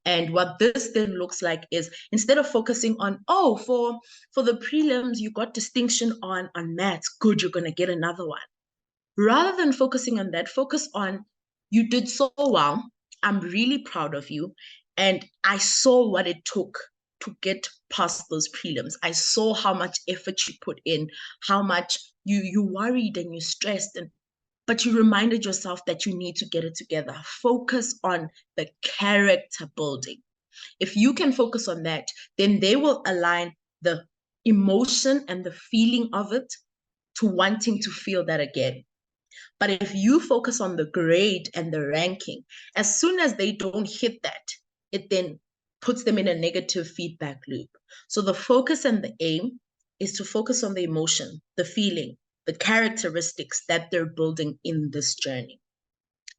And what this then looks like is, instead of focusing on, oh, for the prelims, you got distinction on maths, good, you're going to get another one. Rather than focusing on that, focus on, you did so well, I'm really proud of you, and I saw what it took to get past those prelims. I saw how much effort you put in, how much you worried and you stressed, but you reminded yourself that you need to get it together. Focus on the character building. If you can focus on that, then they will align the emotion and the feeling of it to wanting to feel that again. But if you focus on the grade and the ranking, as soon as they don't hit that, it then puts them in a negative feedback loop. So the focus and the aim is to focus on the emotion, the feeling, the characteristics that they're building in this journey.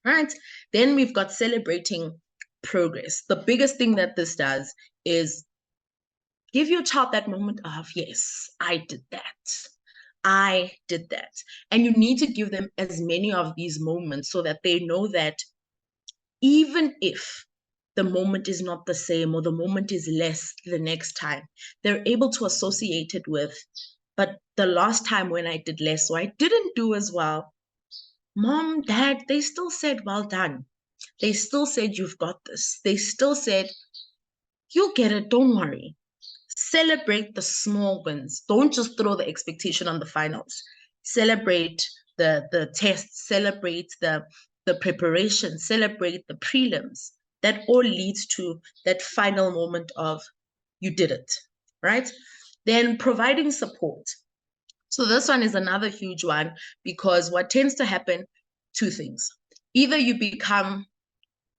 Right? Then we've got celebrating progress. The biggest thing that this does is give your child that moment of, yes, I did that. I did that. And you need to give them as many of these moments so that they know that even if the moment is not the same or the moment is less the next time, they're able to associate it with, But the last time when I did less, or I didn't do as well, Mom, Dad, they still said, well done. They still said, you've got this. They still said, you'll get it, don't worry. Celebrate the small wins. Don't just throw the expectation on the finals. Celebrate the tests, celebrate the preparation, celebrate the prelims. That all leads to that final moment of you did it, right? Then providing support. So this one is another huge one, because what tends to happen, two things. Either you become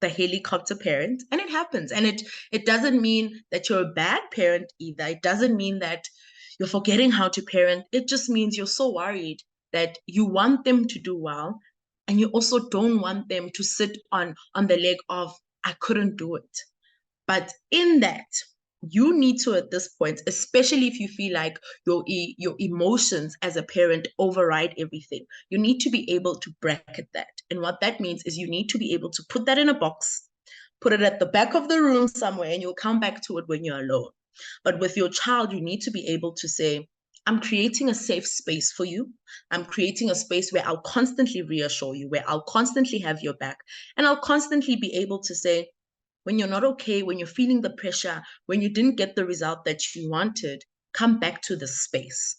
the helicopter parent, and it happens, and it doesn't mean that you're a bad parent either. It doesn't mean that you're forgetting how to parent. It just means you're so worried that you want them to do well, and you also don't want them to sit on the leg of, I couldn't do it. But in that, you need to, at this point, especially if you feel like your emotions as a parent override everything, you need to be able to bracket that. And what that means is you need to be able to put that in a box, put it at the back of the room somewhere, and you'll come back to it when you're alone. But with your child, you need to be able to say, I'm creating a safe space for you. I'm creating a space where I'll constantly reassure you, where I'll constantly have your back, and I'll constantly be able to say, when you're not okay, when you're feeling the pressure, when you didn't get the result that you wanted, come back to the space.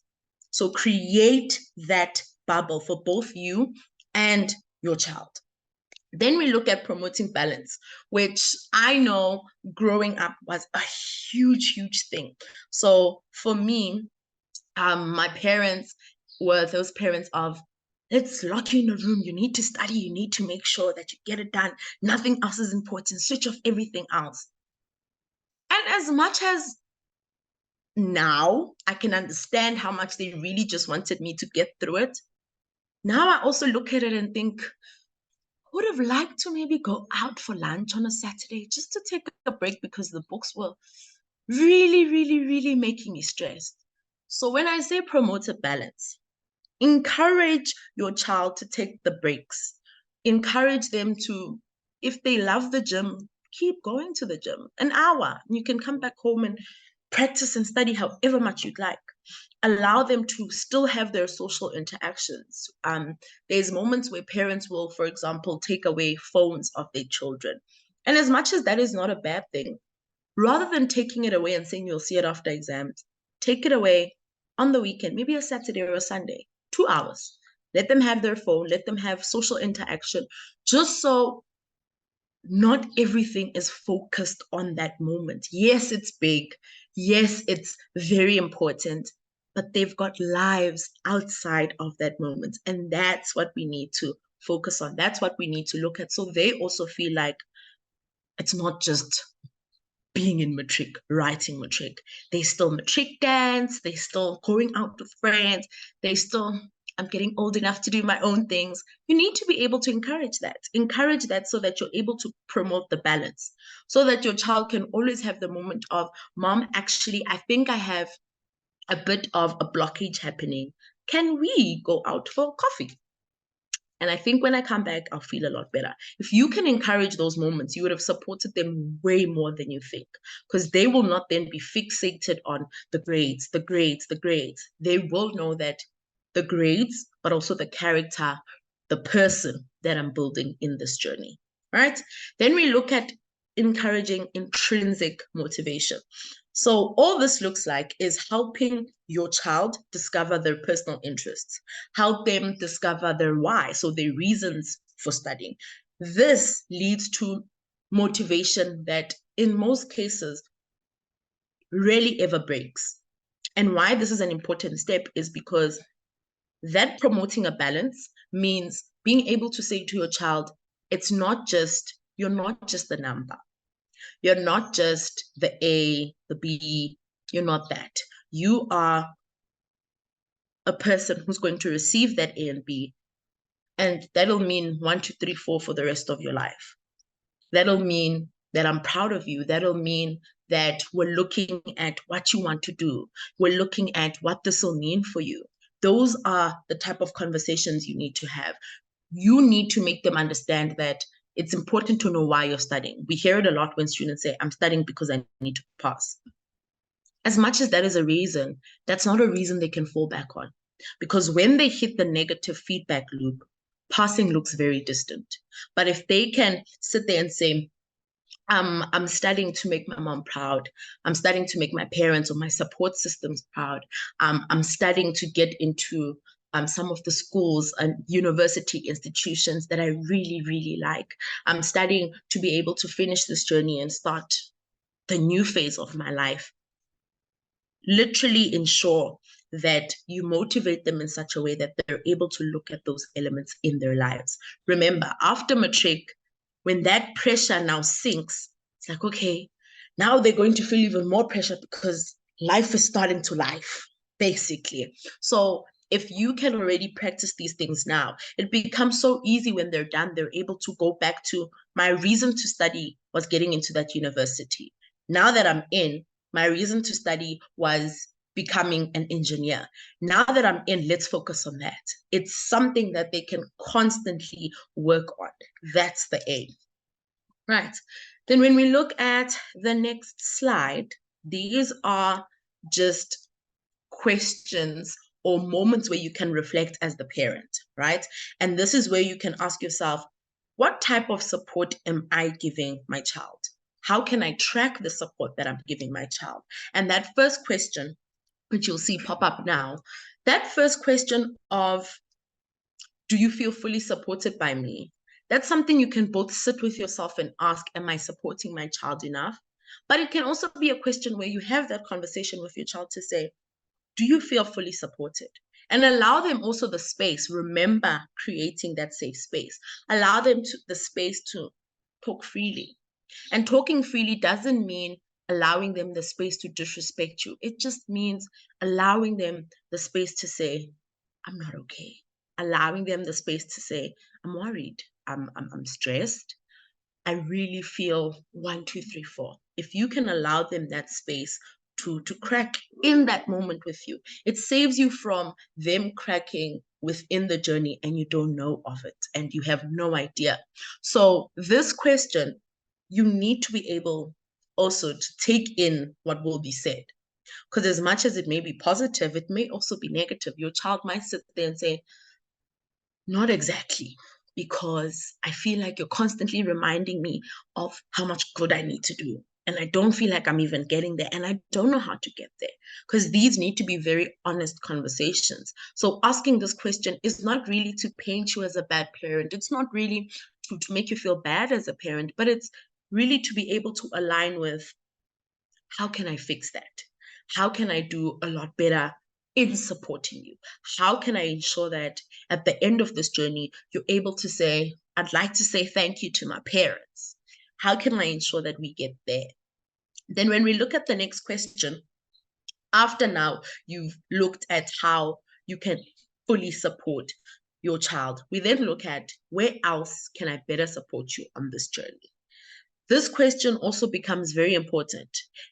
So create that bubble for both you and your child. Then we look at promoting balance, which I know growing up was a huge, huge thing. So for me, my parents were those parents of, let's lock you in a room. You need to study. You need to make sure that you get it done. Nothing else is important. Switch off everything else. And as much as now I can understand how much they really just wanted me to get through it, now I also look at it and think, would have liked to maybe go out for lunch on a Saturday just to take a break, because the books were really, really, really making me stressed. So when I say promote a balance, encourage your child to take the breaks. Encourage them to, if they love the gym, keep going to the gym. An hour. You can come back home and practice and study however much you'd like. Allow them to still have their social interactions. There's moments where parents will, for example, take away phones of their children. And as much as that is not a bad thing, rather than taking it away and saying you'll see it after exams, take it away on the weekend, maybe a Saturday or a Sunday, 2 hours. Let them have their phone, let them have social interaction, just so not everything is focused on that moment. Yes, it's big. Yes, it's very important, but they've got lives outside of that moment. And that's what we need to focus on. That's what we need to look at. So they also feel like it's not just being in matric, writing matric. They still matric dance, they still going out with friends, they still, I'm getting old enough to do my own things. You need to be able to encourage that so that you're able to promote the balance, so that your child can always have the moment of, Mom, actually, I think I have a bit of a blockage happening. Can we go out for coffee? And I think when I come back, I'll feel a lot better. If you can encourage those moments, you would have supported them way more than you think, because they will not then be fixated on the grades, the grades, the grades. They will know that the grades, but also the character, the person that I'm building in this journey, right? Then we look at encouraging intrinsic motivation. So all this looks like is helping your child discover their personal interests, help them discover their why, so their reasons for studying. This leads to motivation that in most cases rarely ever breaks. And why this is an important step is because that promoting a balance means being able to say to your child, it's not just, you're not just the number. You're not just the A, the B, you're not that. You are a person who's going to receive that A and B, and that'll mean 1, 2, 3, 4 for the rest of your life. That'll mean that I'm proud of you. That'll mean that we're looking at what you want to do. We're looking at what this will mean for you. Those are the type of conversations you need to have. You need to make them understand that it's important to know why you're studying. We hear it a lot when students say, I'm studying because I need to pass. as much as that is a reason, that's not a reason they can fall back on. Because when they hit the negative feedback loop, passing looks very distant. But if they can sit there and say, I'm studying to make my mom proud. I'm studying to make my parents or my support systems proud. I'm studying to get into some of the schools and university institutions that I really, really like. I'm studying to be able to finish this journey and start the new phase of my life. Literally ensure that you motivate them in such a way that they're able to look at those elements in their lives. Remember, after matric, when that pressure now sinks, it's like, okay, now they're going to feel even more pressure because life is starting to life, basically. So if you can already practice these things now, it becomes so easy when they're done, they're able to go back to my reason to study was getting into that university. Now that I'm in, my reason to study was becoming an engineer. Now that I'm in, let's focus on that. It's something that they can constantly work on. That's the aim. Right. Then when we look at the next slide, these are just questions or moments where you can reflect as the parent, right? And this is where you can ask yourself, what type of support am I giving my child? How can I track the support that I'm giving my child? And that first question, which you'll see pop up now, that first question of, do you feel fully supported by me? That's something you can both sit with yourself and ask, am I supporting my child enough? But it can also be a question where you have that conversation with your child to say, do you feel fully supported? And allow them also the space. Remember creating that safe space. Allow them the space to talk freely. And talking freely doesn't mean allowing them the space to disrespect you. It just means allowing them the space to say, I'm not okay. Allowing them the space to say, I'm worried, I'm stressed. I really feel 1, 2, 3, 4. If you can allow them that space to crack in that moment with you, it saves you from them cracking within the journey and you don't know of it and you have no idea. So this question, you need to be able also to take in what will be said. Because as much as it may be positive, it may also be negative. Your child might sit there and say, not exactly, because I feel like you're constantly reminding me of how much good I need to do. And I don't feel like I'm even getting there. And I don't know how to get there. Because these need to be very honest conversations. So asking this question is not really to paint you as a bad parent. It's not really to make you feel bad as a parent, but it's really to be able to align with, how can I fix that? How can I do a lot better in supporting you? How can I ensure that at the end of this journey, you're able to say, I'd like to say thank you to my parents. How can I ensure that we get there? Then when we look at the next question, after now you've looked at how you can fully support your child, we then look at, where else can I better support you on this journey? This question also becomes very important.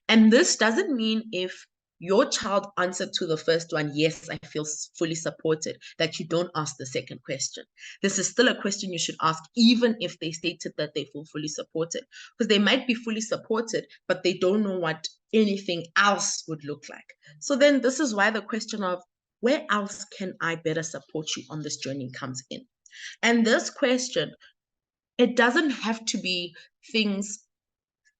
And this doesn't mean if your child answered to the first one, yes, I feel fully supported, that you don't ask the second question. This is still a question you should ask, even if they stated that they feel fully supported, because they might be fully supported, but they don't know what anything else would look like. So then this is why the question of, where else can I better support you on this journey comes in. And this question, it doesn't have to be things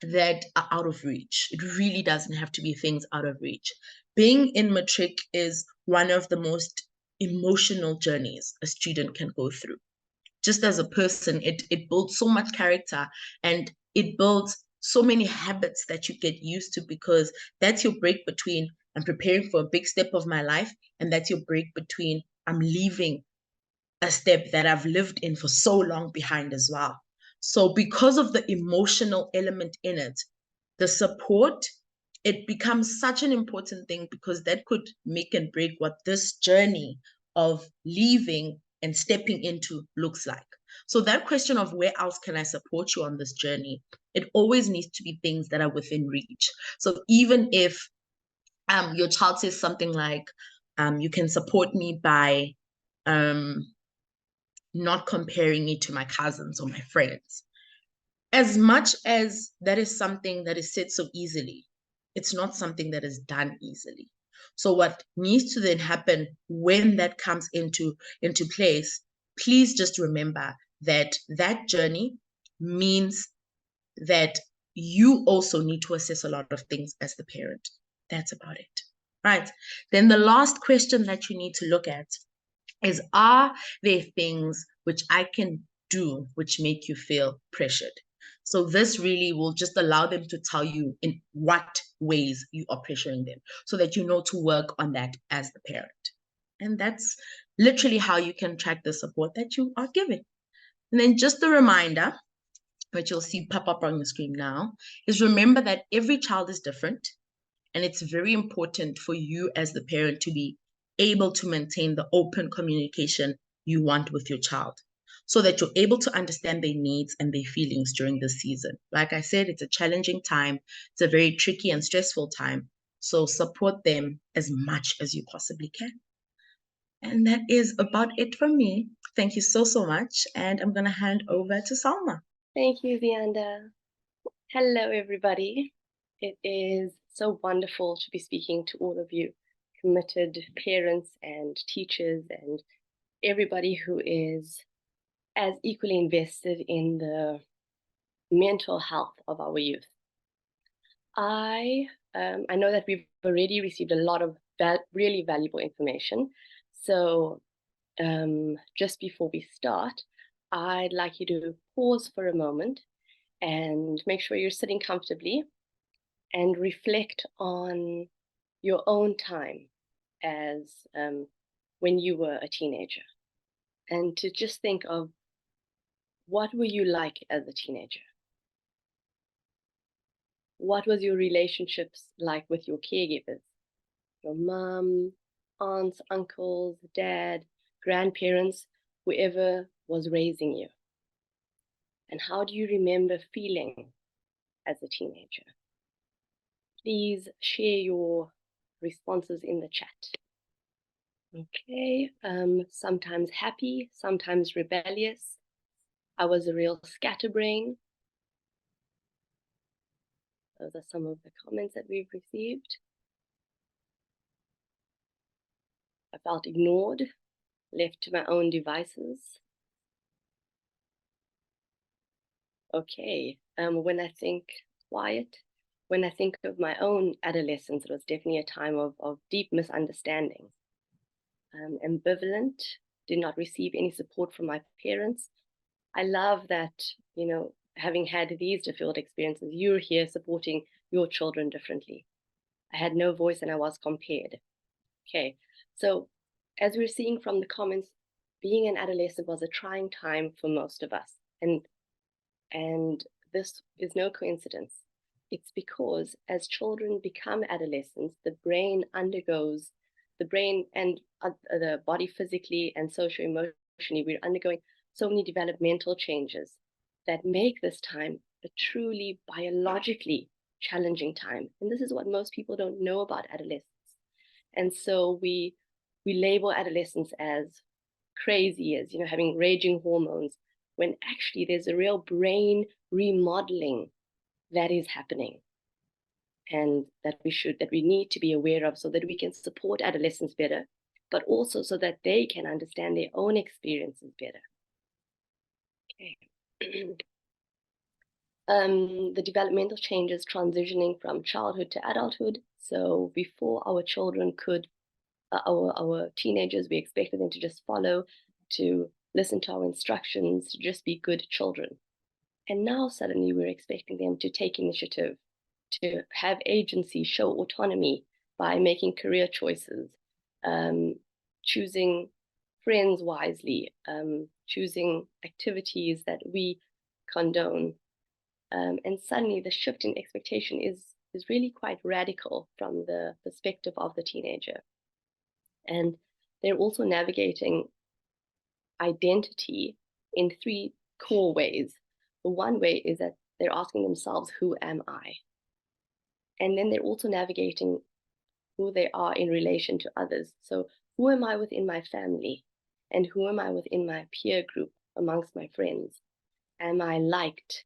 that are out of reach. It really doesn't have to be things out of reach. Being in matric is one of the most emotional journeys a student can go through. Just as a person, it builds so much character and it builds so many habits that you get used to, because that's your break between I'm preparing for a big step of my life, and that's your break between I'm leaving a step that I've lived in for so long behind as well. So because of the emotional element in it, the support, it becomes such an important thing, because that could make and break what this journey of leaving and stepping into looks like. So that question of, where else can I support you on this journey? It always needs to be things that are within reach. So even if your child says something like, you can support me by not comparing me to my cousins or my friends. As much as that is something that is said so easily, It's not something that is done easily. So what needs to then happen when that comes into place, please just remember that that journey means that you also need to assess a lot of things as the parent. That's about it. Right. Then the last question that you need to look at is, are there things which I can do which make you feel pressured? So this really will just allow them to tell you in what ways you are pressuring them so that you know to work on that as the parent. And that's literally how you can track the support that you are giving. And then just a reminder, which you'll see pop up on your screen now, is remember that every child is different. And it's very important for you as the parent to be able to maintain the open communication you want with your child so that you're able to understand their needs and their feelings during this season. Like I said, it's a challenging time. It's a very tricky and stressful time. So support them as much as you possibly can. And that is about it from me. Thank you so, so much. And I'm going to hand over to Salma. Thank you, Ziyanda. Hello, everybody. It is so wonderful to be speaking to all of you committed parents and teachers and everybody who is as equally invested in the mental health of our youth. I know that we've already received a lot of really valuable information. So just before we start, I'd like you to pause for a moment and make sure you're sitting comfortably and reflect on your own time as when you were a teenager, and to just think of what were you like as a teenager? What was your relationships like with your caregivers, your mom, aunts, uncles, dad, grandparents, whoever was raising you? And how do you remember feeling as a teenager? Please share your responses in the chat. Okay, sometimes happy, sometimes rebellious. I was a real scatterbrain. Those are some of the comments that we've received. I felt ignored, left to my own devices. Okay, when I think quiet, when I think of my own adolescence, it was definitely a time of deep misunderstanding. Ambivalent, did not receive any support from my parents. I love that, you know, having had these difficult experiences, you're here supporting your children differently. I had no voice and I was compared. Okay, so as we're seeing from the comments, being an adolescent was a trying time for most of us. And this is no coincidence. It's because as children become adolescents, the brain and the body physically and socio-emotionally, we're undergoing so many developmental changes that make this time a truly biologically challenging time. And this is what most people don't know about adolescence. And so we label adolescence as crazy, as, you know, having raging hormones, when actually there's a real brain remodeling that is happening, and that we need to be aware of so that we can support adolescents better, but also so that they can understand their own experiences better. Okay. The developmental changes transitioning from childhood to adulthood. So before our children could, our teenagers, we expected them to just follow, to listen to our instructions, to just be good children. And now suddenly we're expecting them to take initiative, to have agency, show autonomy by making career choices, choosing friends wisely, choosing activities that we condone. And suddenly the shift in expectation is really quite radical from the perspective of the teenager. And they're also navigating identity in three core ways. The one way is that they're asking themselves, who am I? And then they're also navigating who they are in relation to others. So who am I within my family? And who am I within my peer group amongst my friends? Am I liked?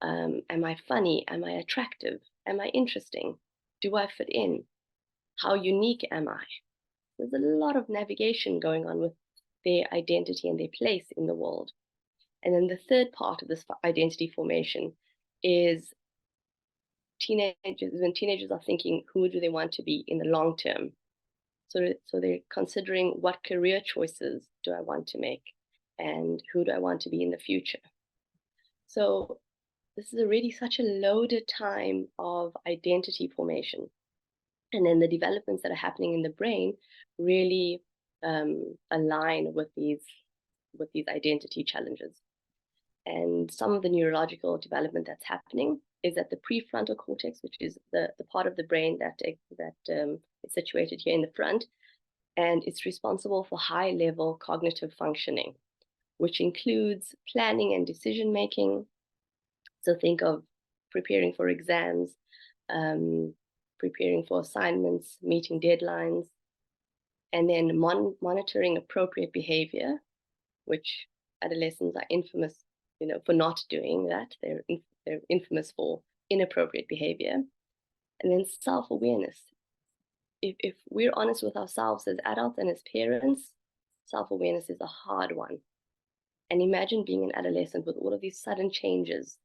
Am I funny? Am I attractive? Am I interesting? Do I fit in? How unique am I? There's a lot of navigation going on with their identity and their place in the world. And then the third part of this identity formation is when teenagers are thinking, who do they want to be in the long term? So they're considering, what career choices do I want to make? And who do I want to be in the future? So this is already such a loaded time of identity formation. And then the developments that are happening in the brain really align with these identity challenges. And some of the neurological development that's happening is that the prefrontal cortex, which is the part of the brain that is situated here in the front, and it's responsible for high-level cognitive functioning, which includes planning and decision-making. So think of preparing for exams, preparing for assignments, meeting deadlines, and then monitoring appropriate behavior, which adolescents are infamous, for not doing that. They're infamous for inappropriate behavior. And then self-awareness. If we're honest with ourselves as adults and as parents, self-awareness is a hard one. And imagine being an adolescent with all of these sudden changes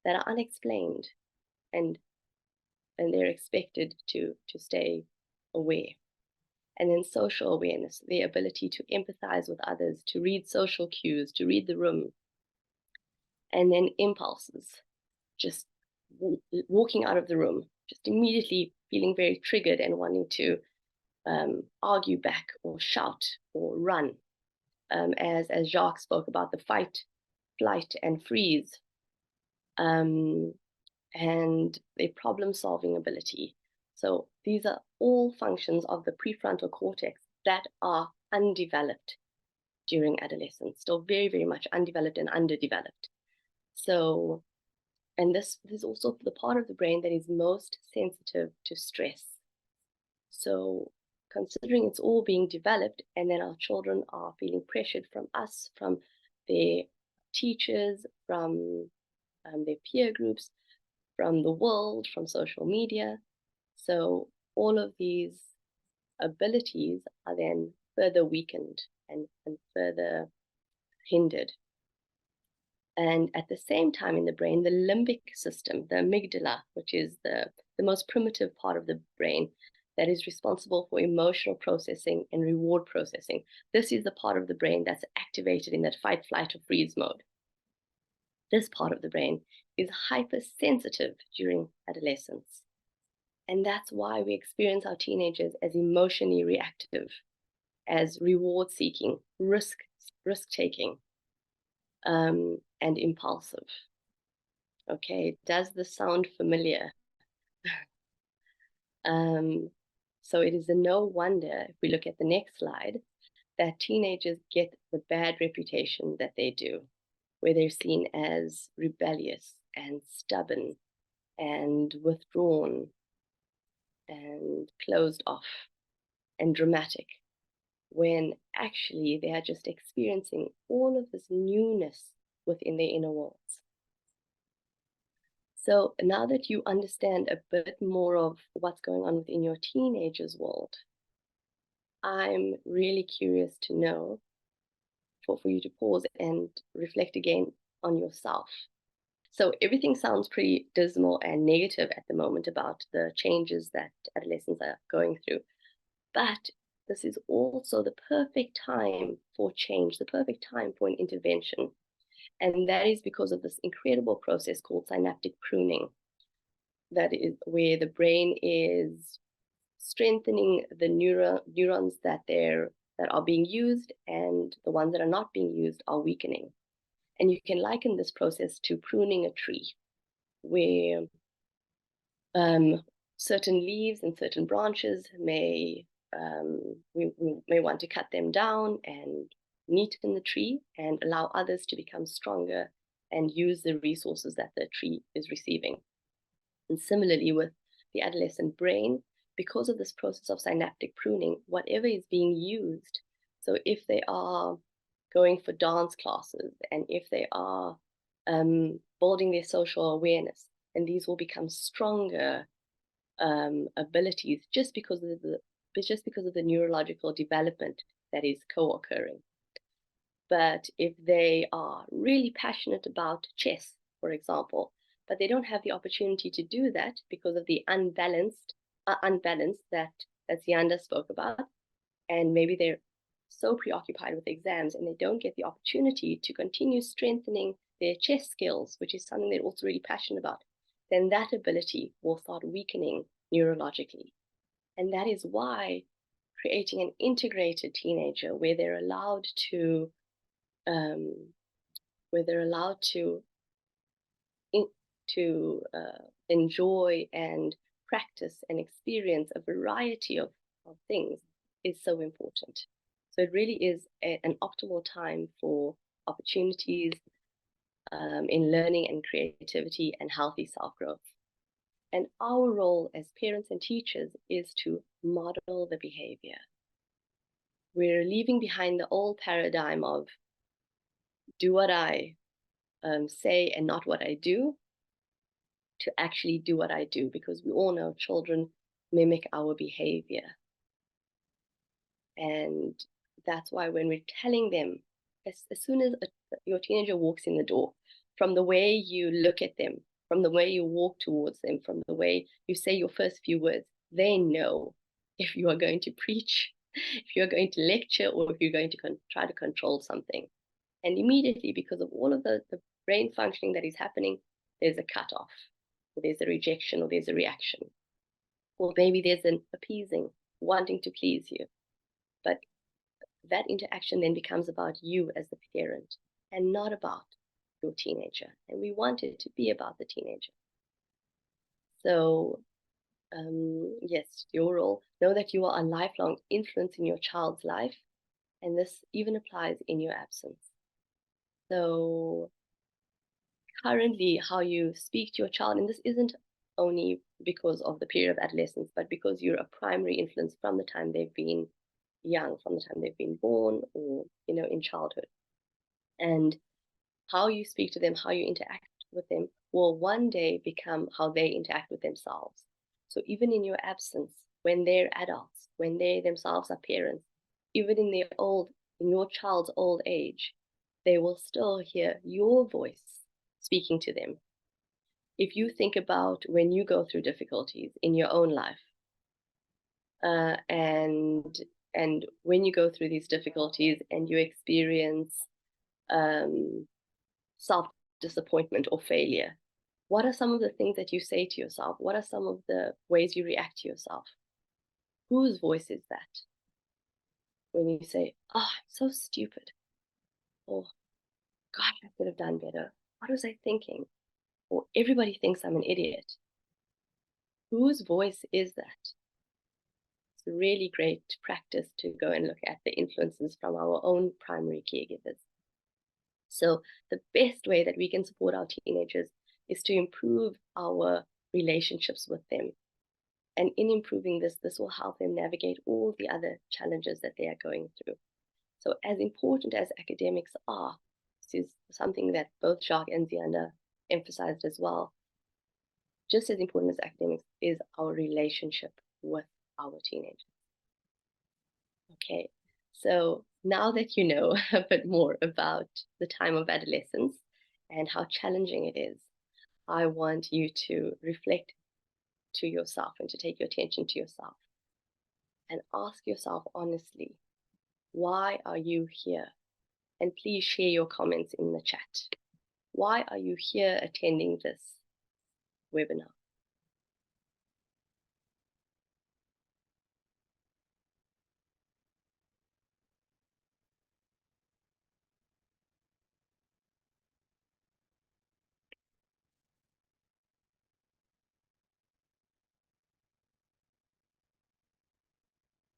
that are unexplained, and they're expected to stay aware. And then social awareness, the ability to empathize with others, to read social cues, to read the room. And then impulses, just walking out of the room, just immediately feeling very triggered and wanting to argue back or shout or run. As Jacques spoke about, the fight, flight, and freeze. And a problem-solving ability. So these are all functions of the prefrontal cortex that are undeveloped during adolescence, still very, very much undeveloped and underdeveloped. So, and this is also the part of the brain that is most sensitive to stress. So considering it's all being developed, and then our children are feeling pressured from us, from their teachers, from their peer groups, from the world, from social media. So all of these abilities are then further weakened and further hindered. And at the same time in the brain, the limbic system, the amygdala, which is the most primitive part of the brain that is responsible for emotional processing and reward processing. This is the part of the brain that's activated in that fight, flight, or freeze mode. This part of the brain is hypersensitive during adolescence. And that's why we experience our teenagers as emotionally reactive, as reward-seeking, risk-taking, and impulsive. Okay, does this sound familiar? So it is no wonder, if we look at the next slide, that teenagers get the bad reputation that they do, where they're seen as rebellious and stubborn and withdrawn and closed off and dramatic, when actually they are just experiencing all of this newness within their inner worlds. So now that you understand a bit more of what's going on within your teenager's world, I'm really curious to know, for you to pause and reflect again on yourself. So everything sounds pretty dismal and negative at the moment about the changes that adolescents are going through. But this is also the perfect time for change, the perfect time for an intervention. And that is because of this incredible process called synaptic pruning. That is where the brain is strengthening the neurons that are being used, and the ones that are not being used are weakening. And you can liken this process to pruning a tree, where certain leaves and certain branches we may want to cut them down and neaten the tree and allow others to become stronger and use the resources that the tree is receiving. And similarly with the adolescent brain, because of this process of synaptic pruning, whatever is being used, so if they are going for dance classes and if they are building their social awareness, and these will become stronger abilities just because of the neurological development that is co-occurring. But if they are really passionate about chess, for example, but they don't have the opportunity to do that because of the unbalance that Ziyanda spoke about, and maybe they're so preoccupied with exams and they don't get the opportunity to continue strengthening their chess skills, which is something they're also really passionate about, then that ability will start weakening neurologically. And that is why creating an integrated teenager where they're allowed to enjoy and practice and experience a variety of things is so important. So it really is an optimal time for opportunities in learning and creativity and healthy self-growth. And our role as parents and teachers is to model the behavior. We're leaving behind the old paradigm of do what I say and not what I do, to actually do what I do, because we all know children mimic our behavior. And that's why when we're telling them, as soon as your teenager walks in the door, from the way you look at them, from the way you walk towards them, from the way you say your first few words, they know if you are going to preach, if you're going to lecture, or if you're going to try to control something. And immediately, because of all of the brain functioning that is happening, there's a cutoff, or there's a rejection, or there's a reaction. Or maybe there's an appeasing, wanting to please you. But that interaction then becomes about you as the parent and not about your teenager. And we want it to be about the teenager. So, yes, your role, know that you are a lifelong influence in your child's life. And this even applies in your absence. So currently, how you speak to your child, and this isn't only because of the period of adolescence, but because you're a primary influence from the time they've been young, from the time they've been born, or in childhood. And how you speak to them, how you interact with them, will one day become how they interact with themselves. So even in your absence, when they're adults, when they themselves are parents, even in your child's old age, they will still hear your voice speaking to them. If you think about when you go through difficulties in your own life, and when you go through these difficulties and you experience self-disappointment or failure, what are some of the things that you say to yourself? What are some of the ways you react to yourself? Whose voice is that? When you say, oh, I'm so stupid. Or, gosh, I could have done better. What was I thinking? Or everybody thinks I'm an idiot. Whose voice is that? It's a really great practice to go and look at the influences from our own primary caregivers. So the best way that we can support our teenagers is to improve our relationships with them. And in improving this will help them navigate all the other challenges that they are going through. So as important as academics are, this is something that both Jacques and Ziyanda emphasized as well, just as important as academics is our relationship with our teenagers. Okay, so now that you know a bit more about the time of adolescence and how challenging it is, I want you to reflect to yourself and to take your attention to yourself and ask yourself honestly, why are you here? And please share your comments in the chat. Why are you here attending this webinar?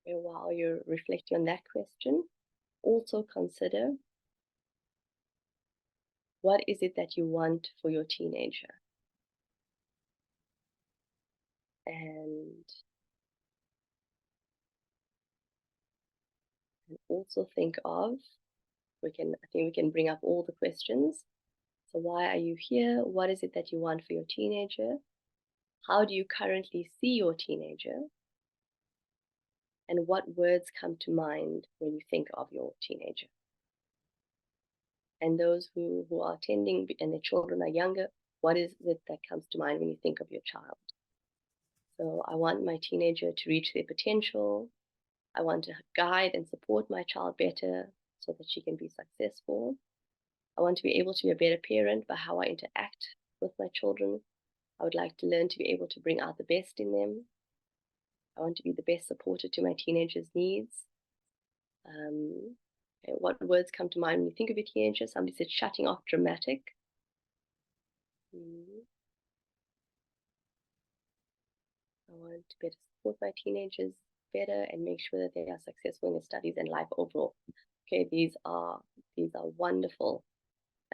And while you're reflecting on that question, also consider, what is it that you want for your teenager? And also think of, I think we can bring up all the questions. So why are you here? What is it that you want for your teenager? How do you currently see your teenager? And what words come to mind when you think of your teenager? And those who are attending and their children are younger, what is it that comes to mind when you think of your child? So I want my teenager to reach their potential. I want to guide and support my child better so that she can be successful. I want to be able to be a better parent by how I interact with my children. I would like to learn to be able to bring out the best in them. I want to be the best supporter to my teenagers' needs. What words come to mind when you think of your teenager? Somebody said shutting off dramatic. I want to better support my teenagers better and make sure that they are successful in their studies and life overall. Okay, these are wonderful.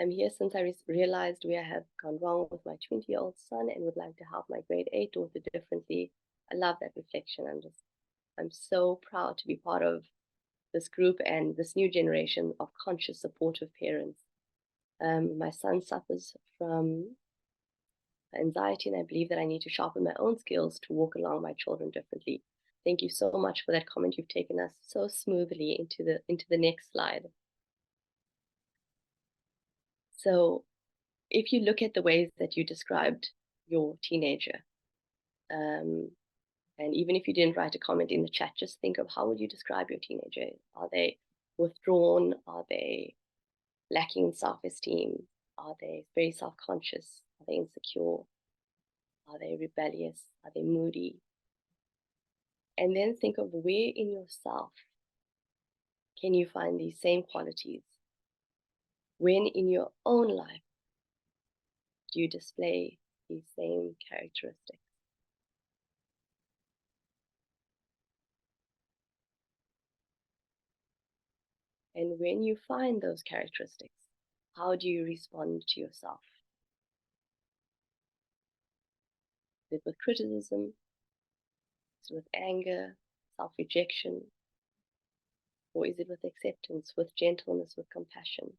I'm here since I realized where I have gone wrong with my 20-year-old son and would like to help my grade 8 daughter differently. I love that reflection. I'm so proud to be part of this group and this new generation of conscious, supportive parents. My son suffers from anxiety, and I believe that I need to sharpen my own skills to walk along my children differently. Thank you so much for that comment. You've taken us so smoothly into the next slide. So if you look at the ways that you described your teenager, and even if you didn't write a comment in the chat, just think of how would you describe your teenager? Are they withdrawn? Are they lacking in self-esteem? Are they very self-conscious? Are they insecure? Are they rebellious? Are they moody? And then think of where in yourself can you find these same qualities? When in your own life do you display these same characteristics? And when you find those characteristics, how do you respond to yourself? Is it with criticism? Is it with anger, self-rejection? Or is it with acceptance, with gentleness, with compassion?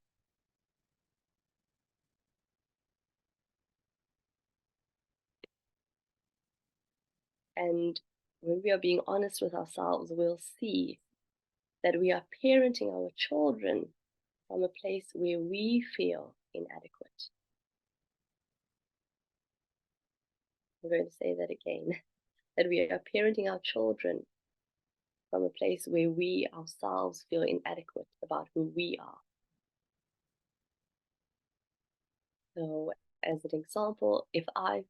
And when we are being honest with ourselves, we'll see that we are parenting our children from a place where we feel inadequate. I'm going to say that again, that we are parenting our children from a place where we ourselves feel inadequate about who we are. So as an example, if I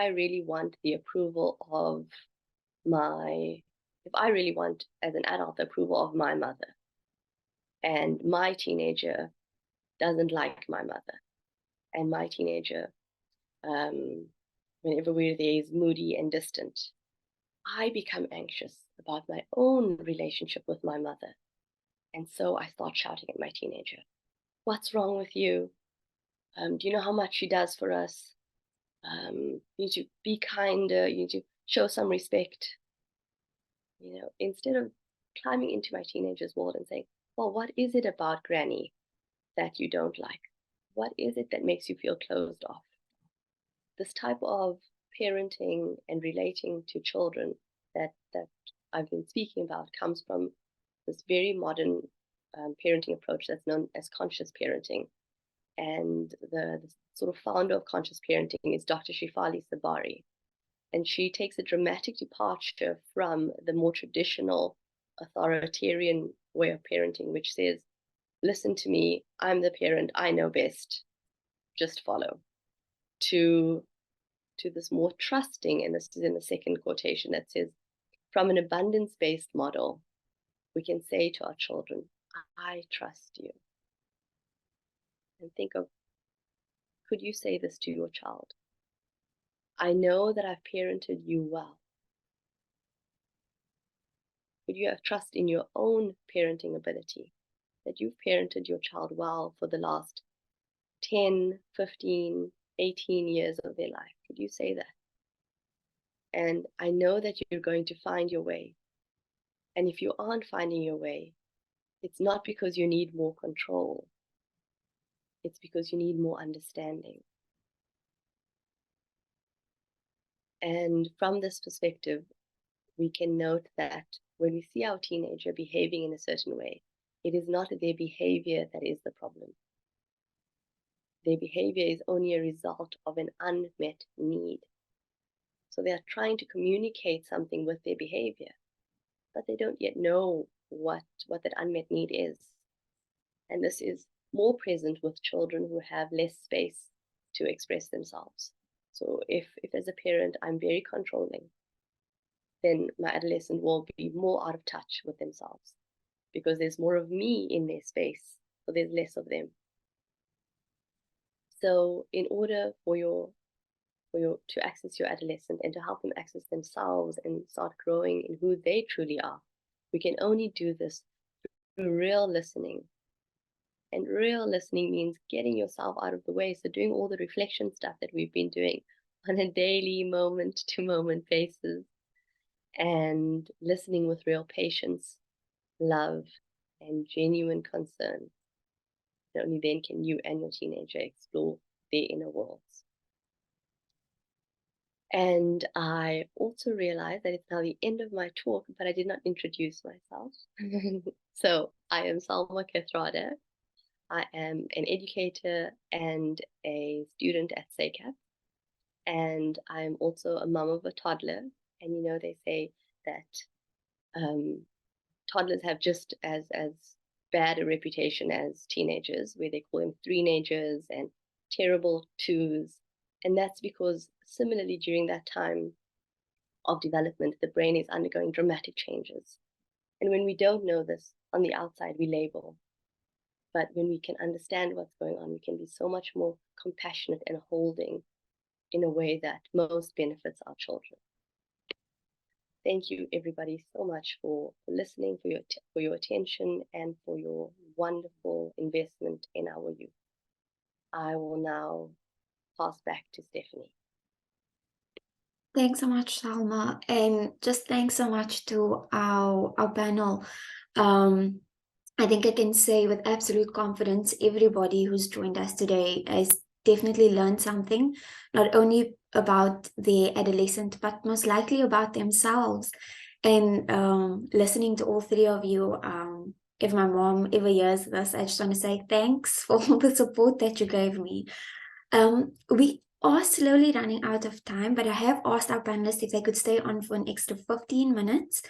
really want the approval of if I really want as an adult the approval of my mother, and my teenager doesn't like my mother, and my teenager, whenever we're there, is moody and distant, I become anxious about my own relationship with my mother. And so I start shouting at my teenager, what's wrong with you? Do you know how much she does for us? You need to be kinder. You need to show some respect. Instead of climbing into my teenager's world and saying, well, what is it about Granny that you don't like? What is it that makes you feel closed off? This type of parenting and relating to children that I've been speaking about comes from this very modern parenting approach that's known as conscious parenting. And the sort of founder of conscious parenting is Dr. Shefali Sabari. And she takes a dramatic departure from the more traditional authoritarian way of parenting, which says, listen to me, I'm the parent, I know best, just follow, to this more trusting, and this is in the second quotation that says, from an abundance-based model, we can say to our children, I trust you. And think of, could you say this to your child? I know that I've parented you well. Could you have trust in your own parenting ability, that you've parented your child well for the last 10, 15, 18 years of their life? Could you say that? And I know that you're going to find your way. And if you aren't finding your way, it's not because you need more control. it's because you need more understanding. And from this perspective, we can note that when we see our teenager behaving in a certain way, it is not their behavior that is the problem. Their behavior is only a result of an unmet need. So they are trying to communicate something with their behavior, but they don't yet know what that unmet need is. And this is more present with children who have less space to express themselves. So if as a parent, I'm very controlling, then my adolescent will be more out of touch with themselves because there's more of me in their space, so there's less of them. So in order for you to access your adolescent and to help them access themselves and start growing in who they truly are, we can only do this through real listening. And real listening means getting yourself out of the way. So doing all the reflection stuff that we've been doing on a daily moment-to-moment basis, and listening with real patience, love, and genuine concern. And only then can you and your teenager explore their inner worlds. And I also realized that it's now the end of my talk, but I did not introduce myself. So I am Salma Kathrada. I am an educator and a student at SACAP. And I'm also a mom of a toddler. And you know, they say that toddlers have just as bad a reputation as teenagers, where they call them three-nagers and terrible twos. And that's because similarly during that time of development, the brain is undergoing dramatic changes. And when we don't know this on the outside, we label. But when we can understand what's going on, we can be so much more compassionate and holding in a way that most benefits our children. Thank you, everybody, so much for listening, for your attention, and for your wonderful investment in our youth. I will now pass back to Stephanie. Thanks so much, Salma, and just thanks so much to our panel. I think I can say with absolute confidence, everybody who's joined us today has definitely learned something, not only about their adolescent, but most likely about themselves. And listening to all three of you, if my mom ever hears this, I just want to say thanks for all the support that you gave me. We are slowly running out of time, but I have asked our panelists if they could stay on for an extra 15 minutes.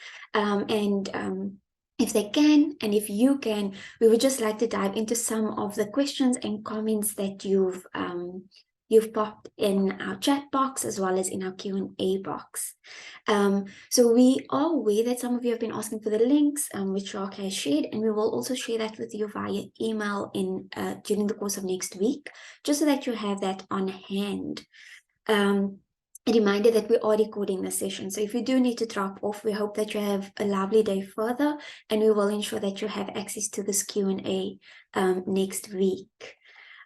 If they can, and if you can, we would just like to dive into some of the questions and comments that you've popped in our chat box as well as in our Q&A box. So we are aware that some of you have been asking for the links, which Jacques has shared, and we will also share that with you via email during the course of next week, just so that you have that on hand. A reminder that we are recording the session, so if you do need to drop off, we hope that you have a lovely day further, and we will ensure that you have access to this Q&A next week.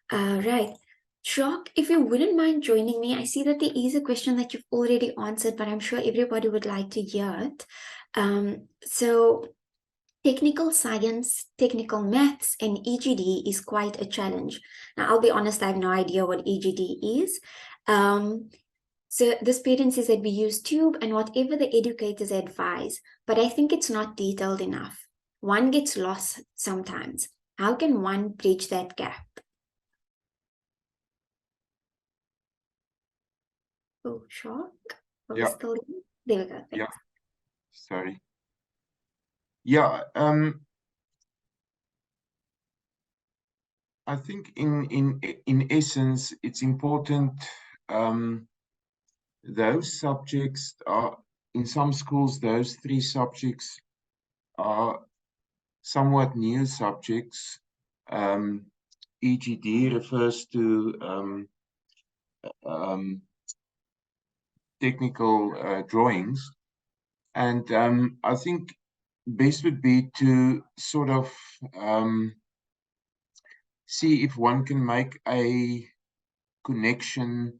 Right. Jacques, if you wouldn't mind joining me, I see that there is a question that you've already answered, but I'm sure everybody would like to hear it. So technical science, technical maths, and EGD is quite a challenge. Now, I'll be honest, I have no idea what EGD is. So this parent says that we use tube and whatever the educators advise, but I think it's not detailed enough. One gets lost sometimes. How can one bridge that gap? Oh, Jacques? Yeah. Still there we go. Thanks. Yeah. Sorry. Yeah. I think in essence, it's important. Those subjects are, in some schools, those three subjects are somewhat new subjects. EGD refers to technical drawings. And I think best would be to sort of see if one can make a connection,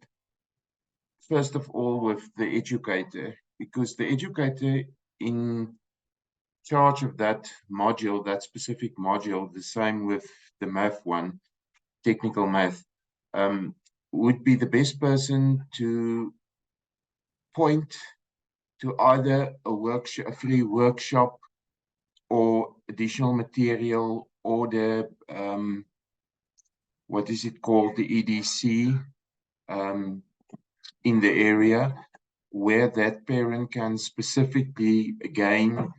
first of all, with the educator, because the educator in charge of that module, that specific module, the same with the math one, technical math, would be the best person to point to either a free workshop or additional material, or the what is it called, the EDC, in the area, where that parent can specifically gain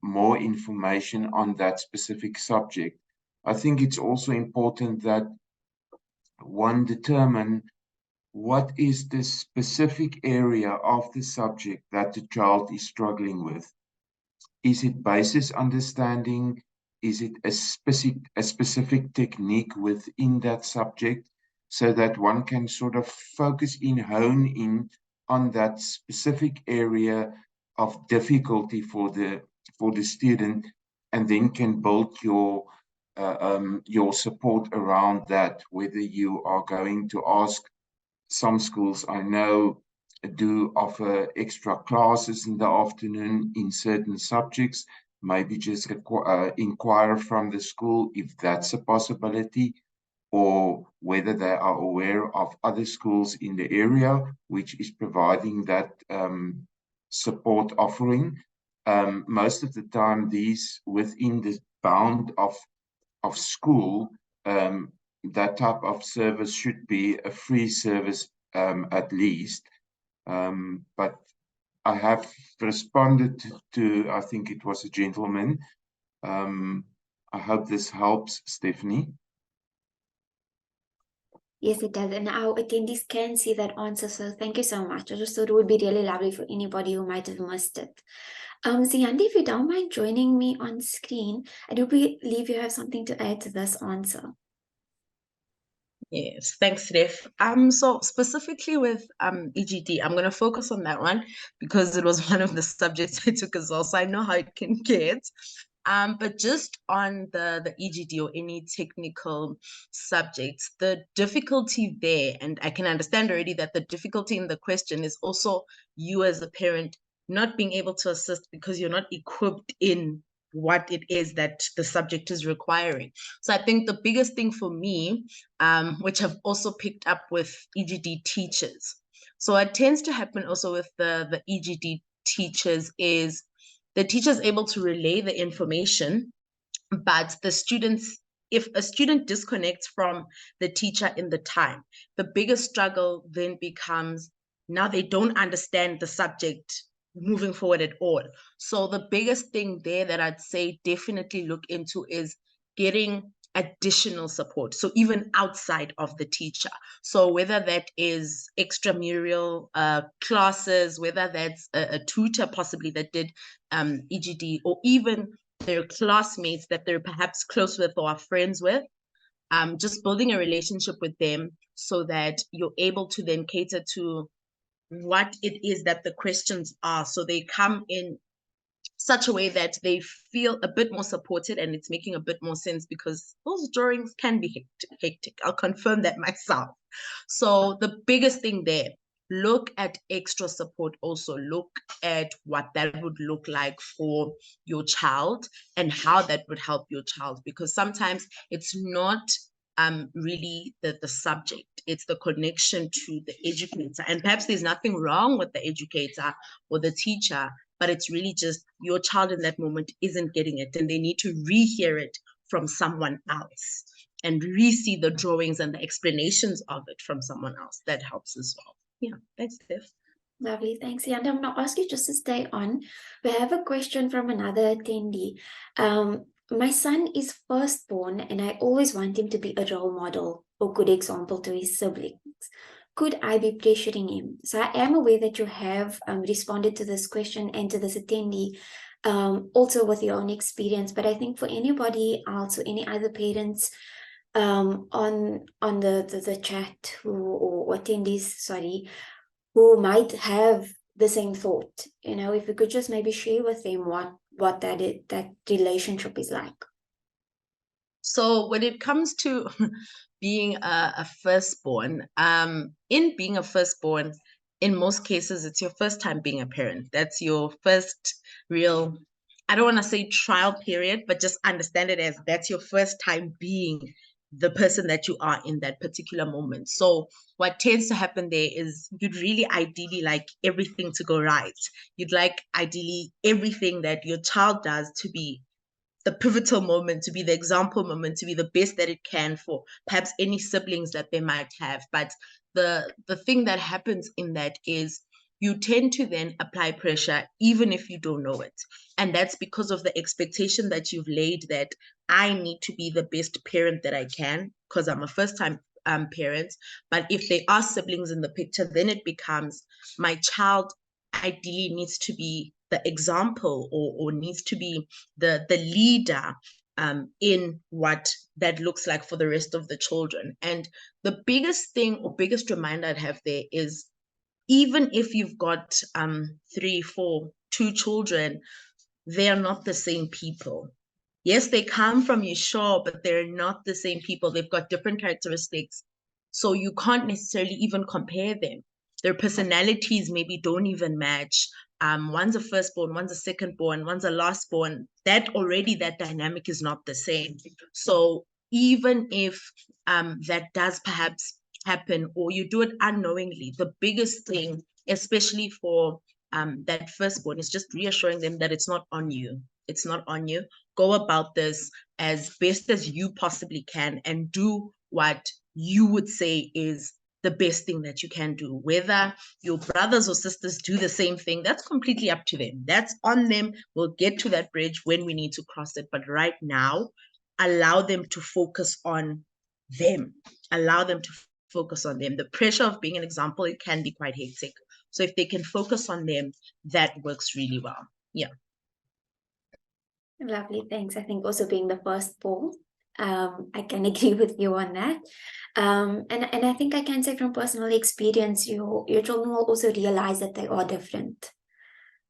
more information on that specific subject. I think it's also important that one determine what is the specific area of the subject that the child is struggling with. Is it basis understanding? Is it a specific technique within that subject, so that one can sort of focus in, hone in on that specific area of difficulty for the student, and then can build your support around that, whether you are going to ask. Some schools I know do offer extra classes in the afternoon in certain subjects. Maybe just inquire from the school if that's a possibility, or whether they are aware of other schools in the area which is providing that support offering. Most of the time, these within the bound of school, that type of service should be a free service, at least. But I have responded to, I think it was a gentleman. I hope this helps, Stephanie. Yes, it does. And our attendees can see that answer. So thank you so much. I just thought it would be really lovely for anybody who might have missed it. Ziyanda, if you don't mind joining me on screen, I do believe you have something to add to this answer. Yes, thanks, Steph. So specifically with EGD, I'm going to focus on that one because it was one of the subjects I took as well, so I know how it can get. But just on the EGD or any technical subjects, the difficulty there, and I can understand already that the difficulty in the question is also you as a parent not being able to assist because you're not equipped in what it is that the subject is requiring. So I think the biggest thing for me, which I've also picked up with EGD teachers. So what tends to happen also with the EGD teachers is the teacher is able to relay the information, but the students, if a student disconnects from the teacher in the time, the biggest struggle then becomes now they don't understand the subject moving forward at all. So the biggest thing there that I'd say definitely look into is getting additional support. So even outside of the teacher. So whether that is extramural classes, whether that's a tutor possibly that did EGD, or even their classmates that they're perhaps close with or are friends with, just building a relationship with them so that you're able to then cater to what it is that the questions are. So they come in such a way that they feel a bit more supported and it's making a bit more sense, because those drawings can be hectic. I'll confirm that myself. So the biggest thing there, look at extra support. Also look at what that would look like for your child and how that would help your child, because sometimes it's not really the subject, it's the connection to the educator. And perhaps there's nothing wrong with the educator or the teacher, but it's really just your child in that moment isn't getting it, and they need to rehear it from someone else and re-see the drawings and the explanations of it from someone else. That helps as well. Yeah, thanks, Steph. Lovely, thanks. And I'm going to ask you just to stay on. We have a question from another attendee. My son is firstborn and I always want him to be a role model or good example to his siblings. Could I be pressuring him? So I am aware that you have responded to this question and to this attendee, also with your own experience. But I think for anybody else or any other parents on the chat or attendees, sorry, who might have the same thought, if we could just maybe share with them what that relationship is like. So when it comes to being a firstborn, in being a firstborn, in most cases, it's your first time being a parent. That's your first real, I don't want to say trial period, but just understand it as that's your first time being the person that you are in that particular moment. So what tends to happen there is you'd really ideally like everything to go right. You'd like ideally everything that your child does to be the pivotal moment, to be the example moment, to be the best that it can for perhaps any siblings that they might have. But the thing that happens in that is you tend to then apply pressure even if you don't know it. And that's because of the expectation that you've laid that I need to be the best parent that I can because I'm a first-time parent. But if there are siblings in the picture, then it becomes my child ideally needs to be the example or needs to be the leader in what that looks like for the rest of the children. And the biggest thing or biggest reminder I'd have there is even if you've got 3, 4, 2 children, they are not the same people. Yes, they come from you, sure, but they're not the same people. They've got different characteristics. So you can't necessarily even compare them. Their personalities maybe don't even match. One's a firstborn, one's a secondborn, one's a lastborn. That dynamic is not the same. So even if that does perhaps happen or you do it unknowingly, the biggest thing, especially for that firstborn, is just reassuring them that it's not on you. It's not on you. Go about this as best as you possibly can and do what you would say is the best thing that you can do. Whether your brothers or sisters do the same thing, that's completely up to them. That's on them. We'll get to that bridge when we need to cross it. But right now, allow them to focus on them. Allow them to focus on them. The pressure of being an example, it can be quite hectic. So if they can focus on them, that works really well. Yeah. Lovely, thanks. I think also being the firstborn, I can agree with you on that. And I think I can say from personal experience, your children will also realize that they are different,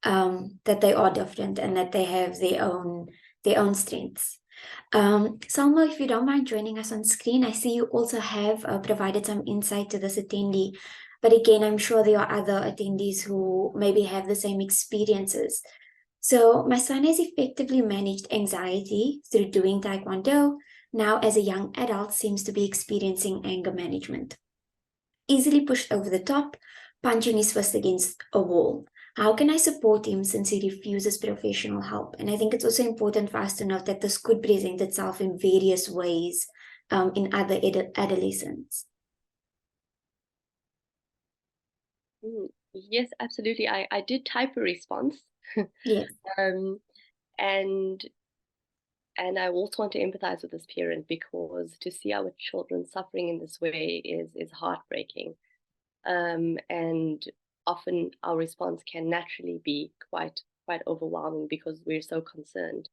and that they have their own strengths. Salma, if you don't mind joining us on screen, I see you also have provided some insight to this attendee. But again, I'm sure there are other attendees who maybe have the same experiences. So my son has effectively managed anxiety through doing Taekwondo. Now, as a young adult, seems to be experiencing anger management. Easily pushed over the top, punching his fist against a wall. How can I support him since he refuses professional help? And I think it's also important for us to note that this could present itself in various ways in other adolescents. Yes, absolutely. I did type a response. Yes. And I also want to empathize with this parent because to see our children suffering in this way is heartbreaking. And often our response can naturally be quite overwhelming because we're so concerned.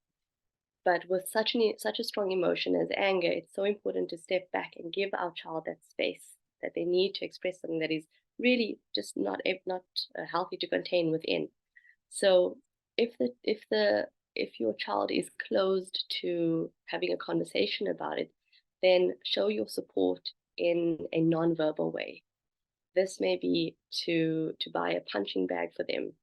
But with such a strong emotion as anger, it's so important to step back and give our child that space that they need to express something that is really just not healthy to contain within. So if your child is closed to having a conversation about it, then show your support in a non-verbal way. This may be to buy a punching bag for them,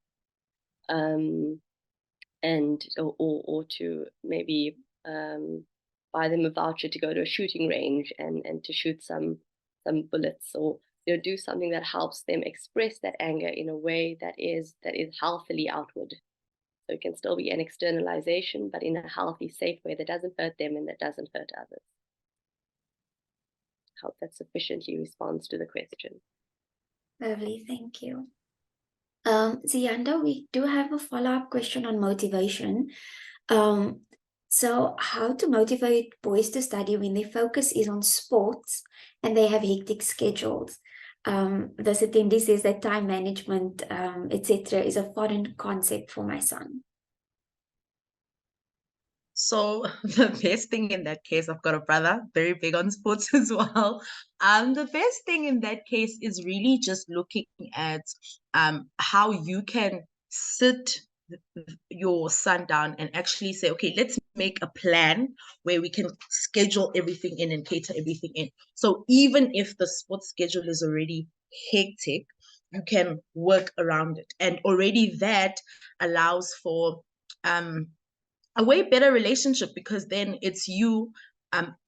and or to maybe buy them a voucher to go to a shooting range and to shoot some bullets, or do something that helps them express that anger in a way that is healthily outward. So it can still be an externalization, but in a healthy, safe way that doesn't hurt them and that doesn't hurt others. Hope that sufficiently responds to the question. Lovely, thank you. Ziyanda, we do have a follow-up question on motivation. So how to motivate boys to study when their focus is on sports and they have hectic schedules? This attendee says that time management, etc., is a foreign concept for my son. So the best thing in that case, I've got a brother, very big on sports as well. The best thing in that case is really just looking at how you can sit your son down and actually say, okay, let's make a plan where we can schedule everything in and cater everything in. So even if the sports schedule is already hectic, you can work around it. And already that allows for a way better relationship, because then it's you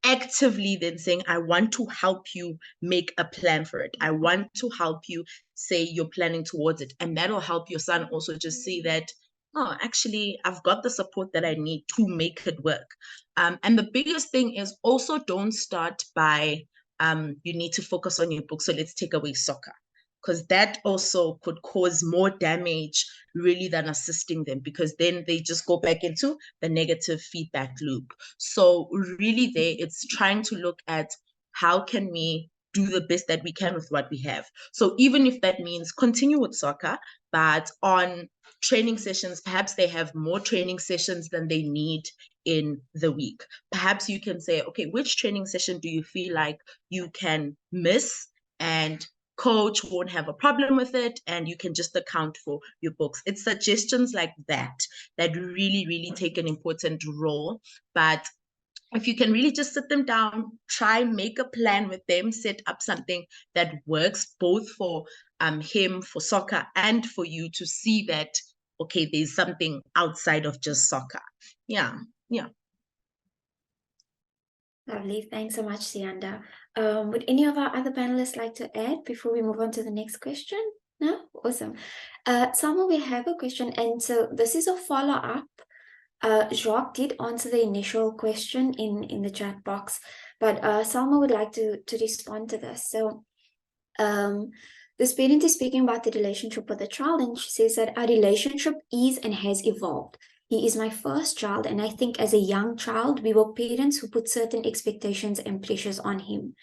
actively then saying, I want to help you make a plan for it. I want to help you say you're planning towards it. And that'll help your son also just see that, oh, actually, I've got the support that I need to make it work. And the biggest thing is also don't start by, you need to focus on your book, so let's take away soccer. Because that also could cause more damage really than assisting them, because then they just go back into the negative feedback loop. So really there, it's trying to look at how can we do the best that we can with what we have. So even if that means continue with soccer, but on training sessions, perhaps they have more training sessions than they need in the week. Perhaps you can say, okay, which training session do you feel like you can miss, and coach won't have a problem with it, and you can just account for your books. It's suggestions like that that really, really take an important role. But if you can really just sit them down, try make a plan with them, set up something that works both for him, for soccer, and for you, to see that, okay, there's something outside of just soccer. Yeah. Lovely. Thanks so much, Ziyanda. Would any of our other panelists like to add before we move on to the next question? No? Awesome. Salma, we have a question, and so this is a follow-up. Jacques did answer the initial question in the chat box, but Salma would like to respond to this. So this parent is speaking about the relationship with the child, and she says that our relationship is and has evolved. He is my first child, and I think as a young child, we were parents who put certain expectations and pressures on him.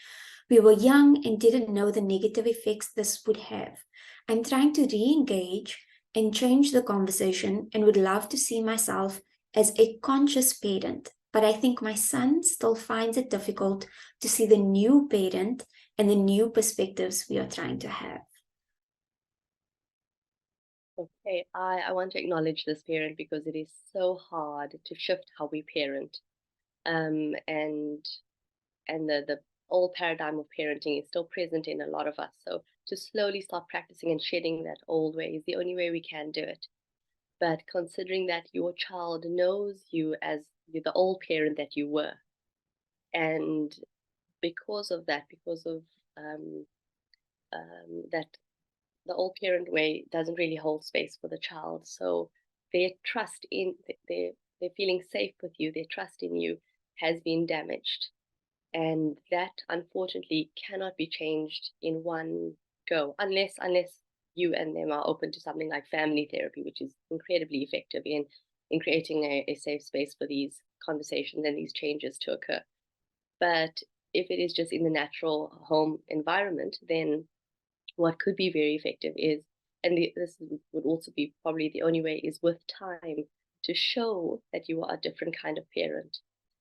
We were young and didn't know the negative effects this would have. I'm trying to re-engage and change the conversation, and would love to see myself as a conscious parent, but I think my son still finds it difficult to see the new parent and the new perspectives we are trying to have. Okay, I want to acknowledge this parent, because it is so hard to shift how we parent. And the old paradigm of parenting is still present in a lot of us. So to slowly start practicing and shedding that old way is the only way we can do it. But considering that your child knows you as the old parent that you were, and because of that, that the old parent way doesn't really hold space for the child. So their trust in, they're feeling safe with you, their trust in you has been damaged. And that, unfortunately, cannot be changed in one go, unless you and them are open to something like family therapy, which is incredibly effective in creating a safe space for these conversations and these changes to occur. But if it is just in the natural home environment, then what could be very effective is, and this would also be probably the only way, is with time to show that you are a different kind of parent.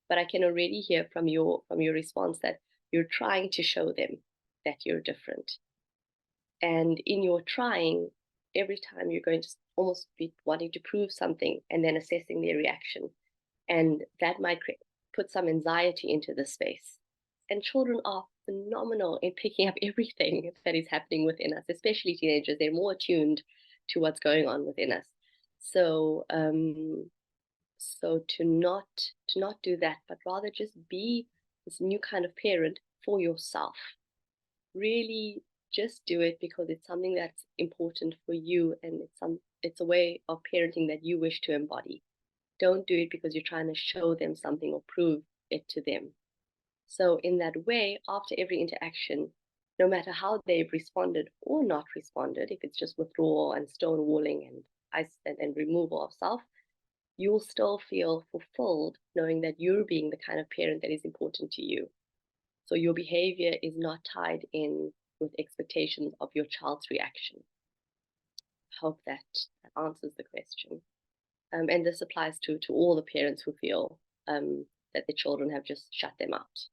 But I can already hear from your response that you're trying to show them that you're different. And in your trying, every time you're going to almost be wanting to prove something and then assessing their reaction. And that might put some anxiety into the space. And children are phenomenal in picking up everything that is happening within us, especially teenagers. They're more attuned to what's going on within us. So to not do that, but rather just be this new kind of parent for yourself. Really just do it because it's something that's important for you, and it's a way of parenting that you wish to embody. Don't do it because you're trying to show them something or prove it to them. So in that way, after every interaction, no matter how they've responded or not responded, if it's just withdrawal and stonewalling and removal of self, you'll still feel fulfilled knowing that you're being the kind of parent that is important to you. So your behavior is not tied in with expectations of your child's reaction. I hope that answers the question. And this applies to all the parents who feel that the children have just shut them out.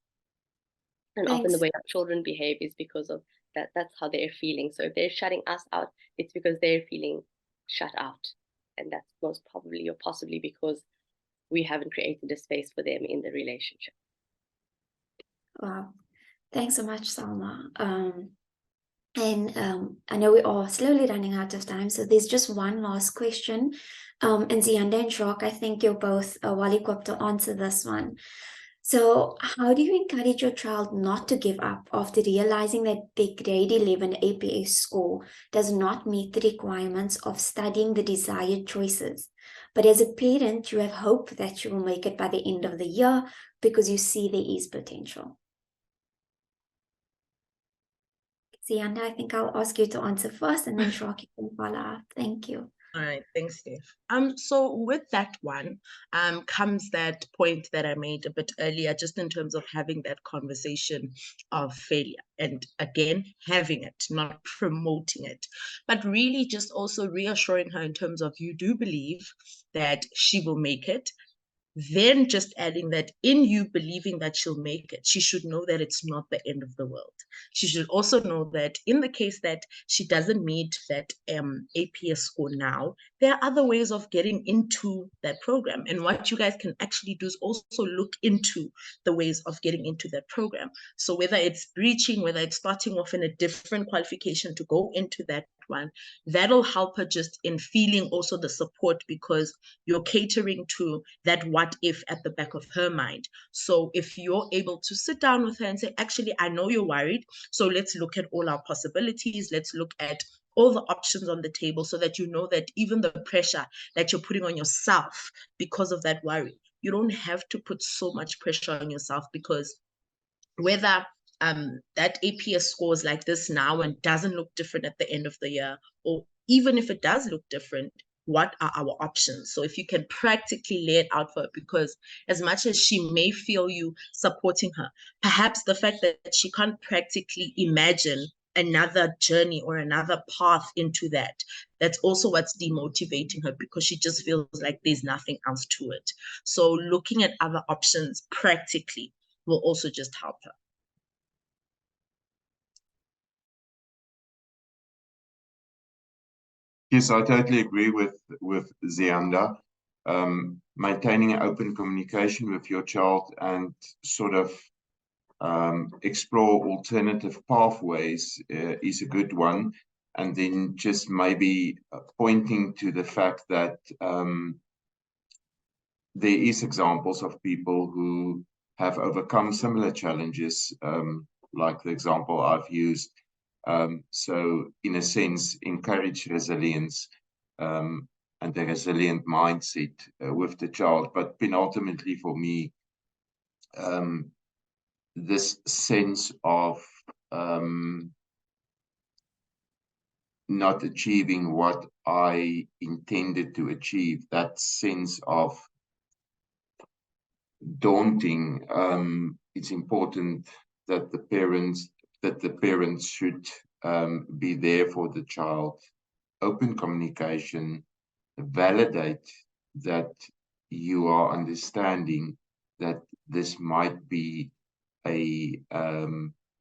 And Thanks. often the way our children behave is because of that. That's how they're feeling. So if they're shutting us out, it's because they're feeling shut out. And that's most probably or possibly because we haven't created a space for them in the relationship. Wow. Thanks so much, Salma. I know we are slowly running out of time, so there's just one last question. And Ziyanda and Jacques, I think you're both well equipped to answer this one. So how do you encourage your child not to give up after realizing that their grade 11 APS score does not meet the requirements of studying the desired choices? But as a parent, you have hope that she will make it by the end of the year because you see there is potential. Ziyanda, I think I'll ask you to answer first, and then Jacques, you can follow up. Thank you. All right, thanks, Steph. So with that one, comes that point that I made a bit earlier, just in terms of having that conversation of failure, and again, having it, not promoting it, but really just also reassuring her in terms of, you do believe that she will make it. Then just adding that in you believing that she'll make it, she should know that it's not the end of the world. She should also know that in the case that she doesn't meet that APS score now, there are other ways of getting into that program. And what you guys can actually do is also look into the ways of getting into that program. So whether it's breaching, whether it's starting off in a different qualification to go into that one, that'll help her just in feeling also the support, because you're catering to that what if at the back of her mind. So if you're able to sit down with her and say, actually, I know you're worried, so let's look at all our possibilities, let's look at all the options on the table, so that you know that even the pressure that you're putting on yourself because of that worry, you don't have to put so much pressure on yourself, because whether that APS scores like this now and doesn't look different at the end of the year, or even if it does look different, what are our options? So if you can practically lay it out for her, because as much as she may feel you supporting her, perhaps the fact that she can't practically imagine another journey or another path into that, that's also what's demotivating her, because she just feels like there's nothing else to it. So looking at other options practically will also just help her. Yes, I totally agree with Ziyanda. Maintaining an open communication with your child and sort of explore alternative pathways is a good one. And then just maybe pointing to the fact that there is examples of people who have overcome similar challenges, like the example I've used. So in a sense, encourage resilience and the resilient mindset with the child. But penultimately for me, this sense of not achieving what I intended to achieve, that sense of daunting, it's important that the parents should be there for the child, open communication, validate that you are understanding that this might be a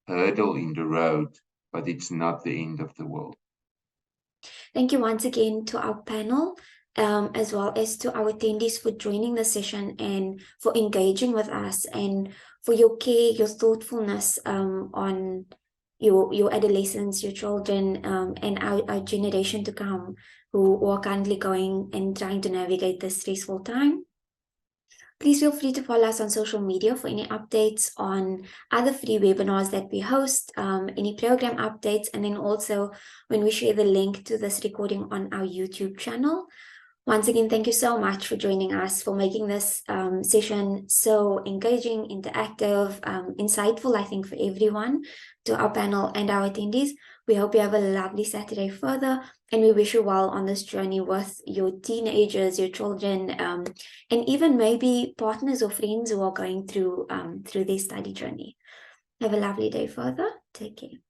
hurdle in the road, but it's not the end of the world. Thank you once again to our panel, as well as to our attendees for joining the session and for engaging with us, and for your care, your thoughtfulness on your adolescents, your children, and our generation to come, who are currently going and trying to navigate this stressful time. Please feel free to follow us on social media for any updates on other free webinars that we host, any program updates, and then also when we share the link to this recording on our YouTube channel. Once again, thank you so much for joining us, for making this session so engaging, interactive, insightful, I think, for everyone. To our panel and our attendees, we hope you have a lovely Saturday further, and we wish you well on this journey with your teenagers, your children, and even maybe partners or friends who are going through their study journey. Have a lovely day further. Take care.